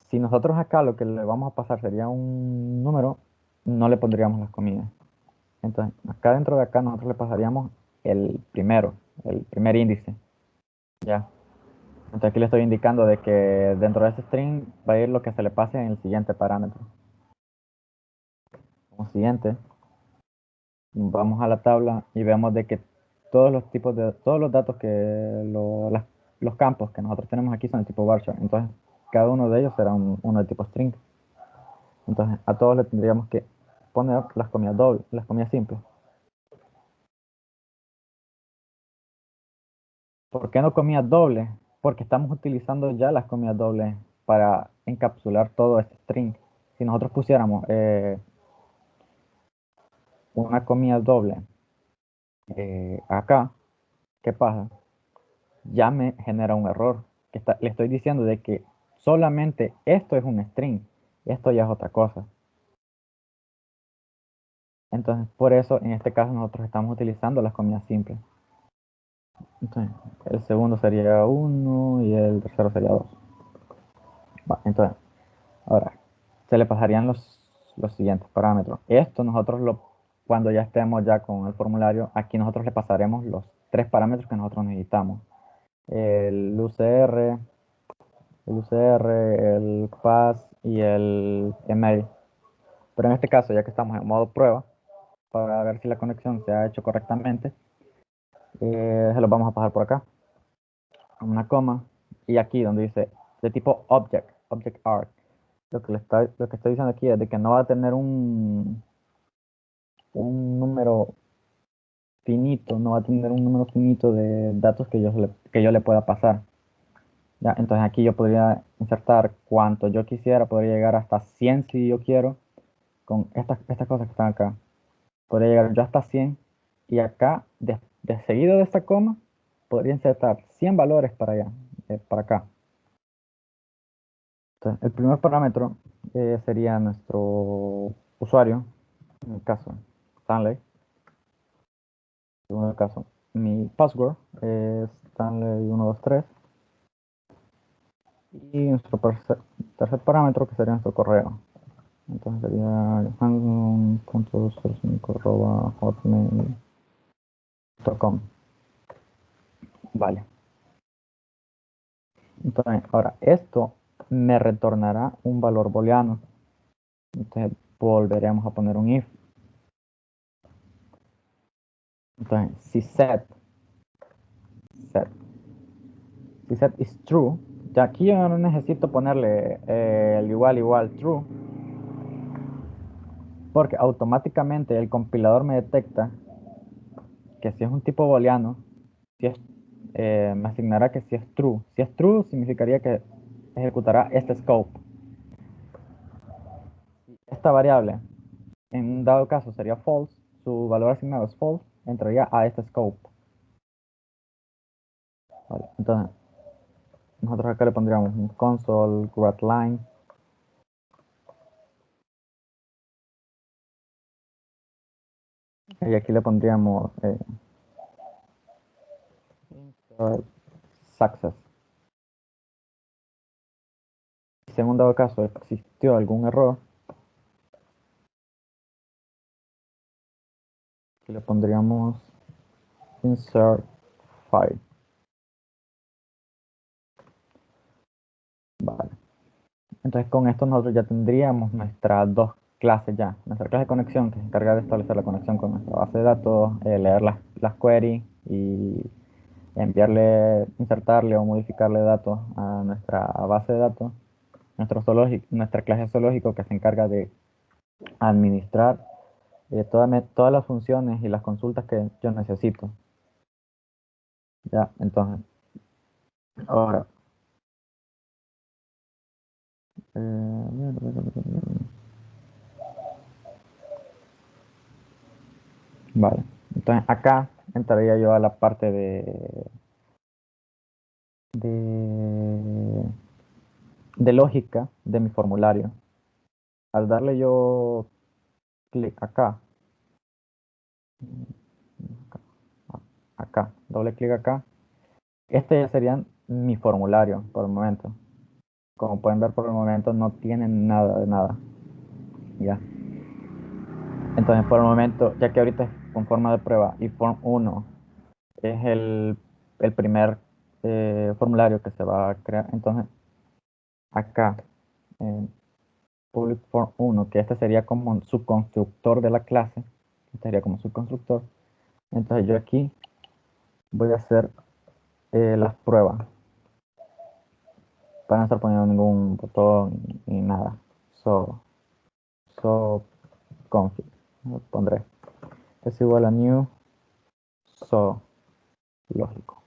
Si nosotros acá lo que le vamos a pasar sería un número, no le pondríamos las comillas. Entonces, acá dentro de acá nosotros le pasaríamos el primer índice. Ya. Entonces aquí le estoy indicando de que dentro de ese string va a ir lo que se le pase en el siguiente parámetro. Como siguiente, vamos a la tabla y vemos de que todos los datos los campos que nosotros tenemos aquí son de tipo varchar. Entonces, cada uno de ellos será uno de tipo string. Entonces, a todos le tendríamos que poner las comillas dobles, las comillas simples. ¿Por qué no comillas dobles? Porque estamos utilizando ya las comillas dobles para encapsular todo este string. Si nosotros pusiéramos una comilla doble acá, ¿qué pasa? Ya me genera un error. Le estoy diciendo de que solamente esto es un string, esto ya es otra cosa. Entonces, por eso, en este caso, nosotros estamos utilizando las comillas simples. Entonces, el segundo sería 1 y el tercero sería 2. Entonces, ahora, se le pasarían los siguientes parámetros. Esto nosotros cuando ya estemos ya con el formulario, aquí nosotros le pasaremos tres parámetros que nosotros necesitamos. El UCR, el pass y el email. Pero en este caso, ya que estamos en modo prueba, para ver si la conexión se ha hecho correctamente, se los vamos a pasar por acá, una coma, y aquí donde dice de tipo object arc, lo que estoy diciendo aquí es de que no va a tener un número finito, no va a tener un número finito de datos que yo le pueda pasar. Ya, entonces aquí yo podría insertar cuanto yo quisiera, podría llegar hasta 100 si yo quiero, con estas cosas que están acá. Podría llegar yo hasta 100 y acá, de seguido de esta coma, podría insertar 100 valores para allá, para acá. Entonces, el primer parámetro sería nuestro usuario, en el caso Stanley. En segundo caso, mi password es Stanley123. Y nuestro tercer parámetro, que sería nuestro correo. Entonces sería johanson.05@hotmail.com. Vale. Entonces, ahora, esto me retornará un valor booleano. Entonces, volveremos a poner un if. Entonces, si set is true, ya aquí yo no necesito ponerle el igual true, porque automáticamente el compilador me detecta que si es un tipo booleano, me asignará que si es true. Si es true, significaría que ejecutará este scope. Esta variable, en un dado caso, sería false. Su valor asignado es false, entraría a este scope. Vale, entonces, nosotros acá le pondríamos un console line. Y aquí le pondríamos success. Si en un dado caso existió algún error, aquí le pondríamos insert file. Vale. Entonces con esto nosotros ya tendríamos nuestras dos clases ya. Nuestra clase de conexión, que se encarga de establecer la conexión con nuestra base de datos, leer las queries y enviarle, insertarle o modificarle datos a nuestra base de datos. Nuestra clase zoológico, que se encarga de administrar todas las funciones y las consultas que yo necesito. Ya, entonces, ahora. Vale, entonces acá entraría yo a la parte de lógica de mi formulario. Al darle yo clic acá, doble clic acá, este ya sería mi formulario por el momento. Como pueden ver, por el momento no tiene nada de nada. Ya. Entonces, por el momento, ya que ahorita es con forma de prueba y form 1 es el primer formulario que se va a crear, entonces acá en public form 1, que este sería como su constructor de la clase, estaría como subconstructor. Entonces yo aquí voy a hacer las pruebas para no estar poniendo ningún botón ni nada. So config, pondré es igual a new so lógico.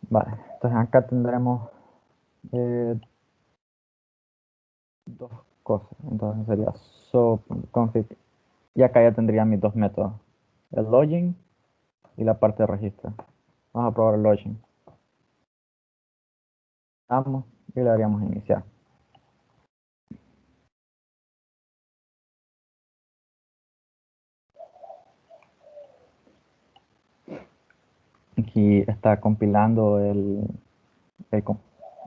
Vale, entonces acá tendremos dos cosas. Entonces sería so.config y acá ya tendría mis dos métodos, el login y la parte de registro. Vamos a probar el login. Vamos y le daríamos a iniciar. Aquí está compilando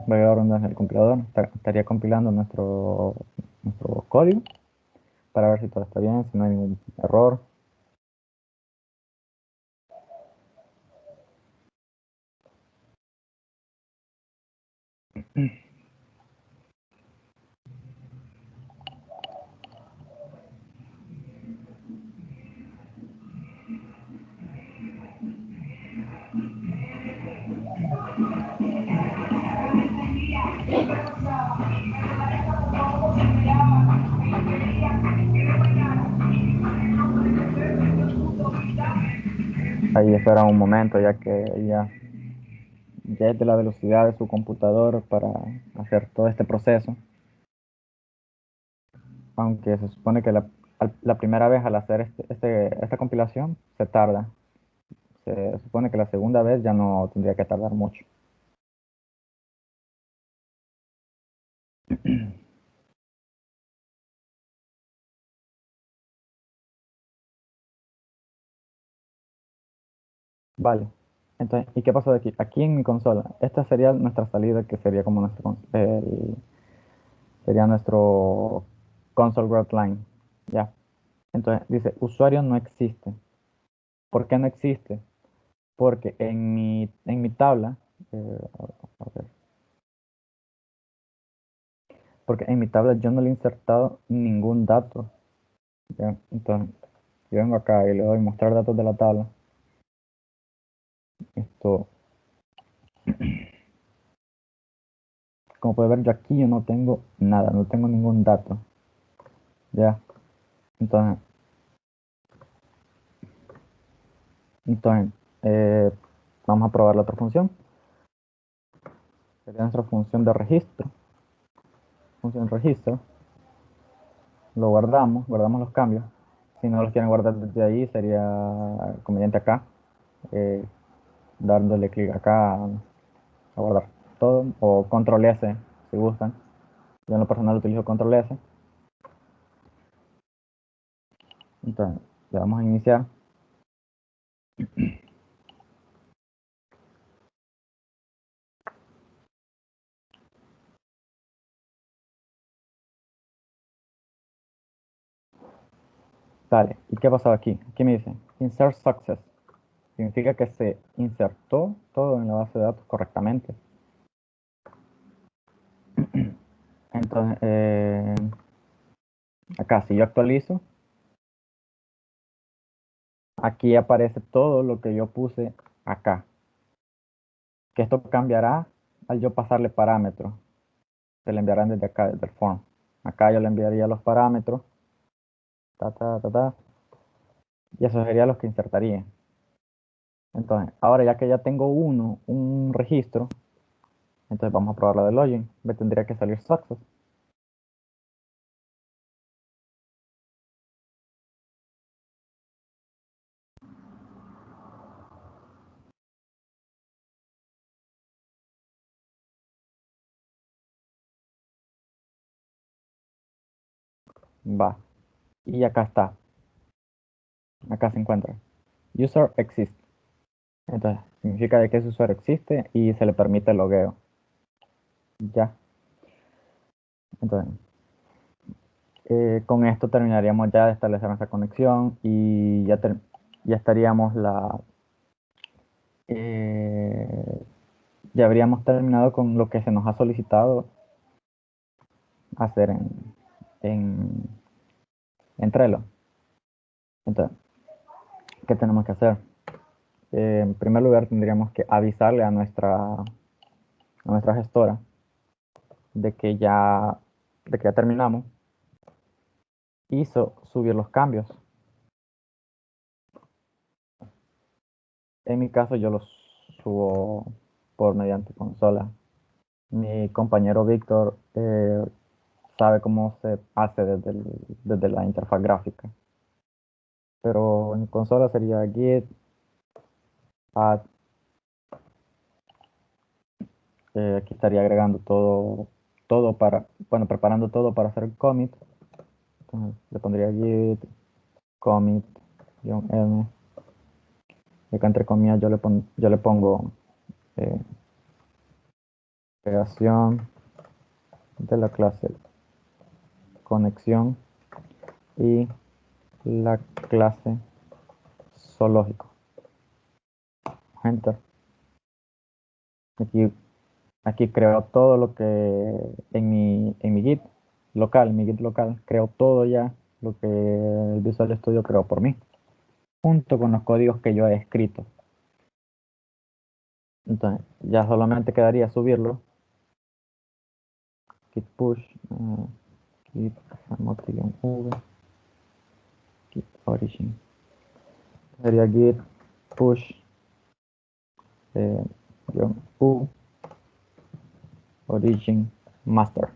voy a ordenar el compilador, estaría compilando nuestro código para ver si todo está bien, si no hay ningún error. Ahí espera un momento, ya que ya es de la velocidad de su computador para hacer todo este proceso. Aunque se supone que la primera vez al hacer esta compilación se tarda. Se supone que la segunda vez ya no tendría que tardar mucho. Vale. Entonces, ¿y qué pasó de aquí? Aquí en mi consola, esta sería nuestra salida, que sería como sería nuestro console write line. Ya. Entonces, dice, usuario no existe. ¿Por qué no existe? Porque en mi tabla, a ver, porque en mi tabla yo no le he insertado ningún dato. ¿Ya? Entonces, yo vengo acá y le doy mostrar datos de la tabla. Esto, como puede ver, yo aquí yo no tengo nada, no tengo ningún dato. ¿Ya? Entonces, entonces vamos a probar la otra función. Sería nuestra función de registro. Función registro. Lo guardamos los cambios. Si no los quieren guardar desde ahí, sería conveniente acá, dándole clic acá a guardar todo, o control S si gustan. Yo en lo personal utilizo control S. Entonces, le vamos a iniciar. Vale, ¿y qué ha pasado aquí? Aquí me dice insert success. Significa que se insertó todo en la base de datos correctamente. Entonces, acá si yo actualizo, aquí aparece todo lo que yo puse acá. Que esto cambiará al yo pasarle parámetros. Se le enviarán desde acá, desde el form. Acá yo le enviaría los parámetros. Y esos serían los que insertaría. Entonces, ahora ya que ya tengo un registro, entonces vamos a probar la de login. Me tendría que salir success. Va. Y acá está. Acá se encuentra. User exist. Entonces, significa de que ese usuario existe y se le permite el logueo. Ya. Entonces, con esto terminaríamos ya de establecer nuestra conexión y ya estaríamos ya habríamos terminado con lo que se nos ha solicitado hacer en Trello. Entonces, ¿qué tenemos que hacer? En primer lugar, tendríamos que avisarle a nuestra gestora de que ya terminamos y subir los cambios. En mi caso, yo los subo por mediante consola. Mi compañero Víctor sabe cómo se hace desde la interfaz gráfica. Pero en consola sería git add. Aquí estaría agregando todo preparando todo para hacer el commit. Entonces, le pondría git commit-m. Y acá entre comillas yo le pongo creación de la clase conexión y la clase zoológico. Enter. aquí creo todo lo que en mi Git local, creo todo ya lo que el Visual Studio creó por mí, junto con los códigos que yo he escrito. Entonces, ya solamente quedaría subirlo. Git push, git v, git origin. Sería git push u origin master.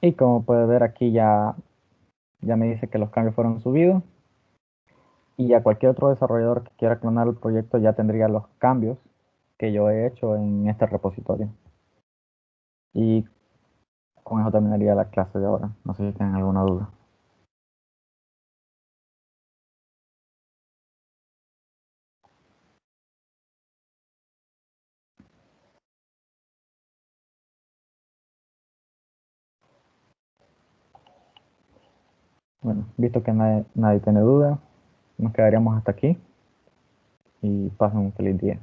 Y como puede ver aquí ya me dice que los cambios fueron subidos. Y a cualquier otro desarrollador que quiera clonar el proyecto ya tendría los cambios que yo he hecho en este repositorio. Y con eso terminaría la clase de ahora. No sé si tienen alguna duda. Bueno, visto que nadie tiene duda, nos quedaríamos hasta aquí y pasen un feliz día.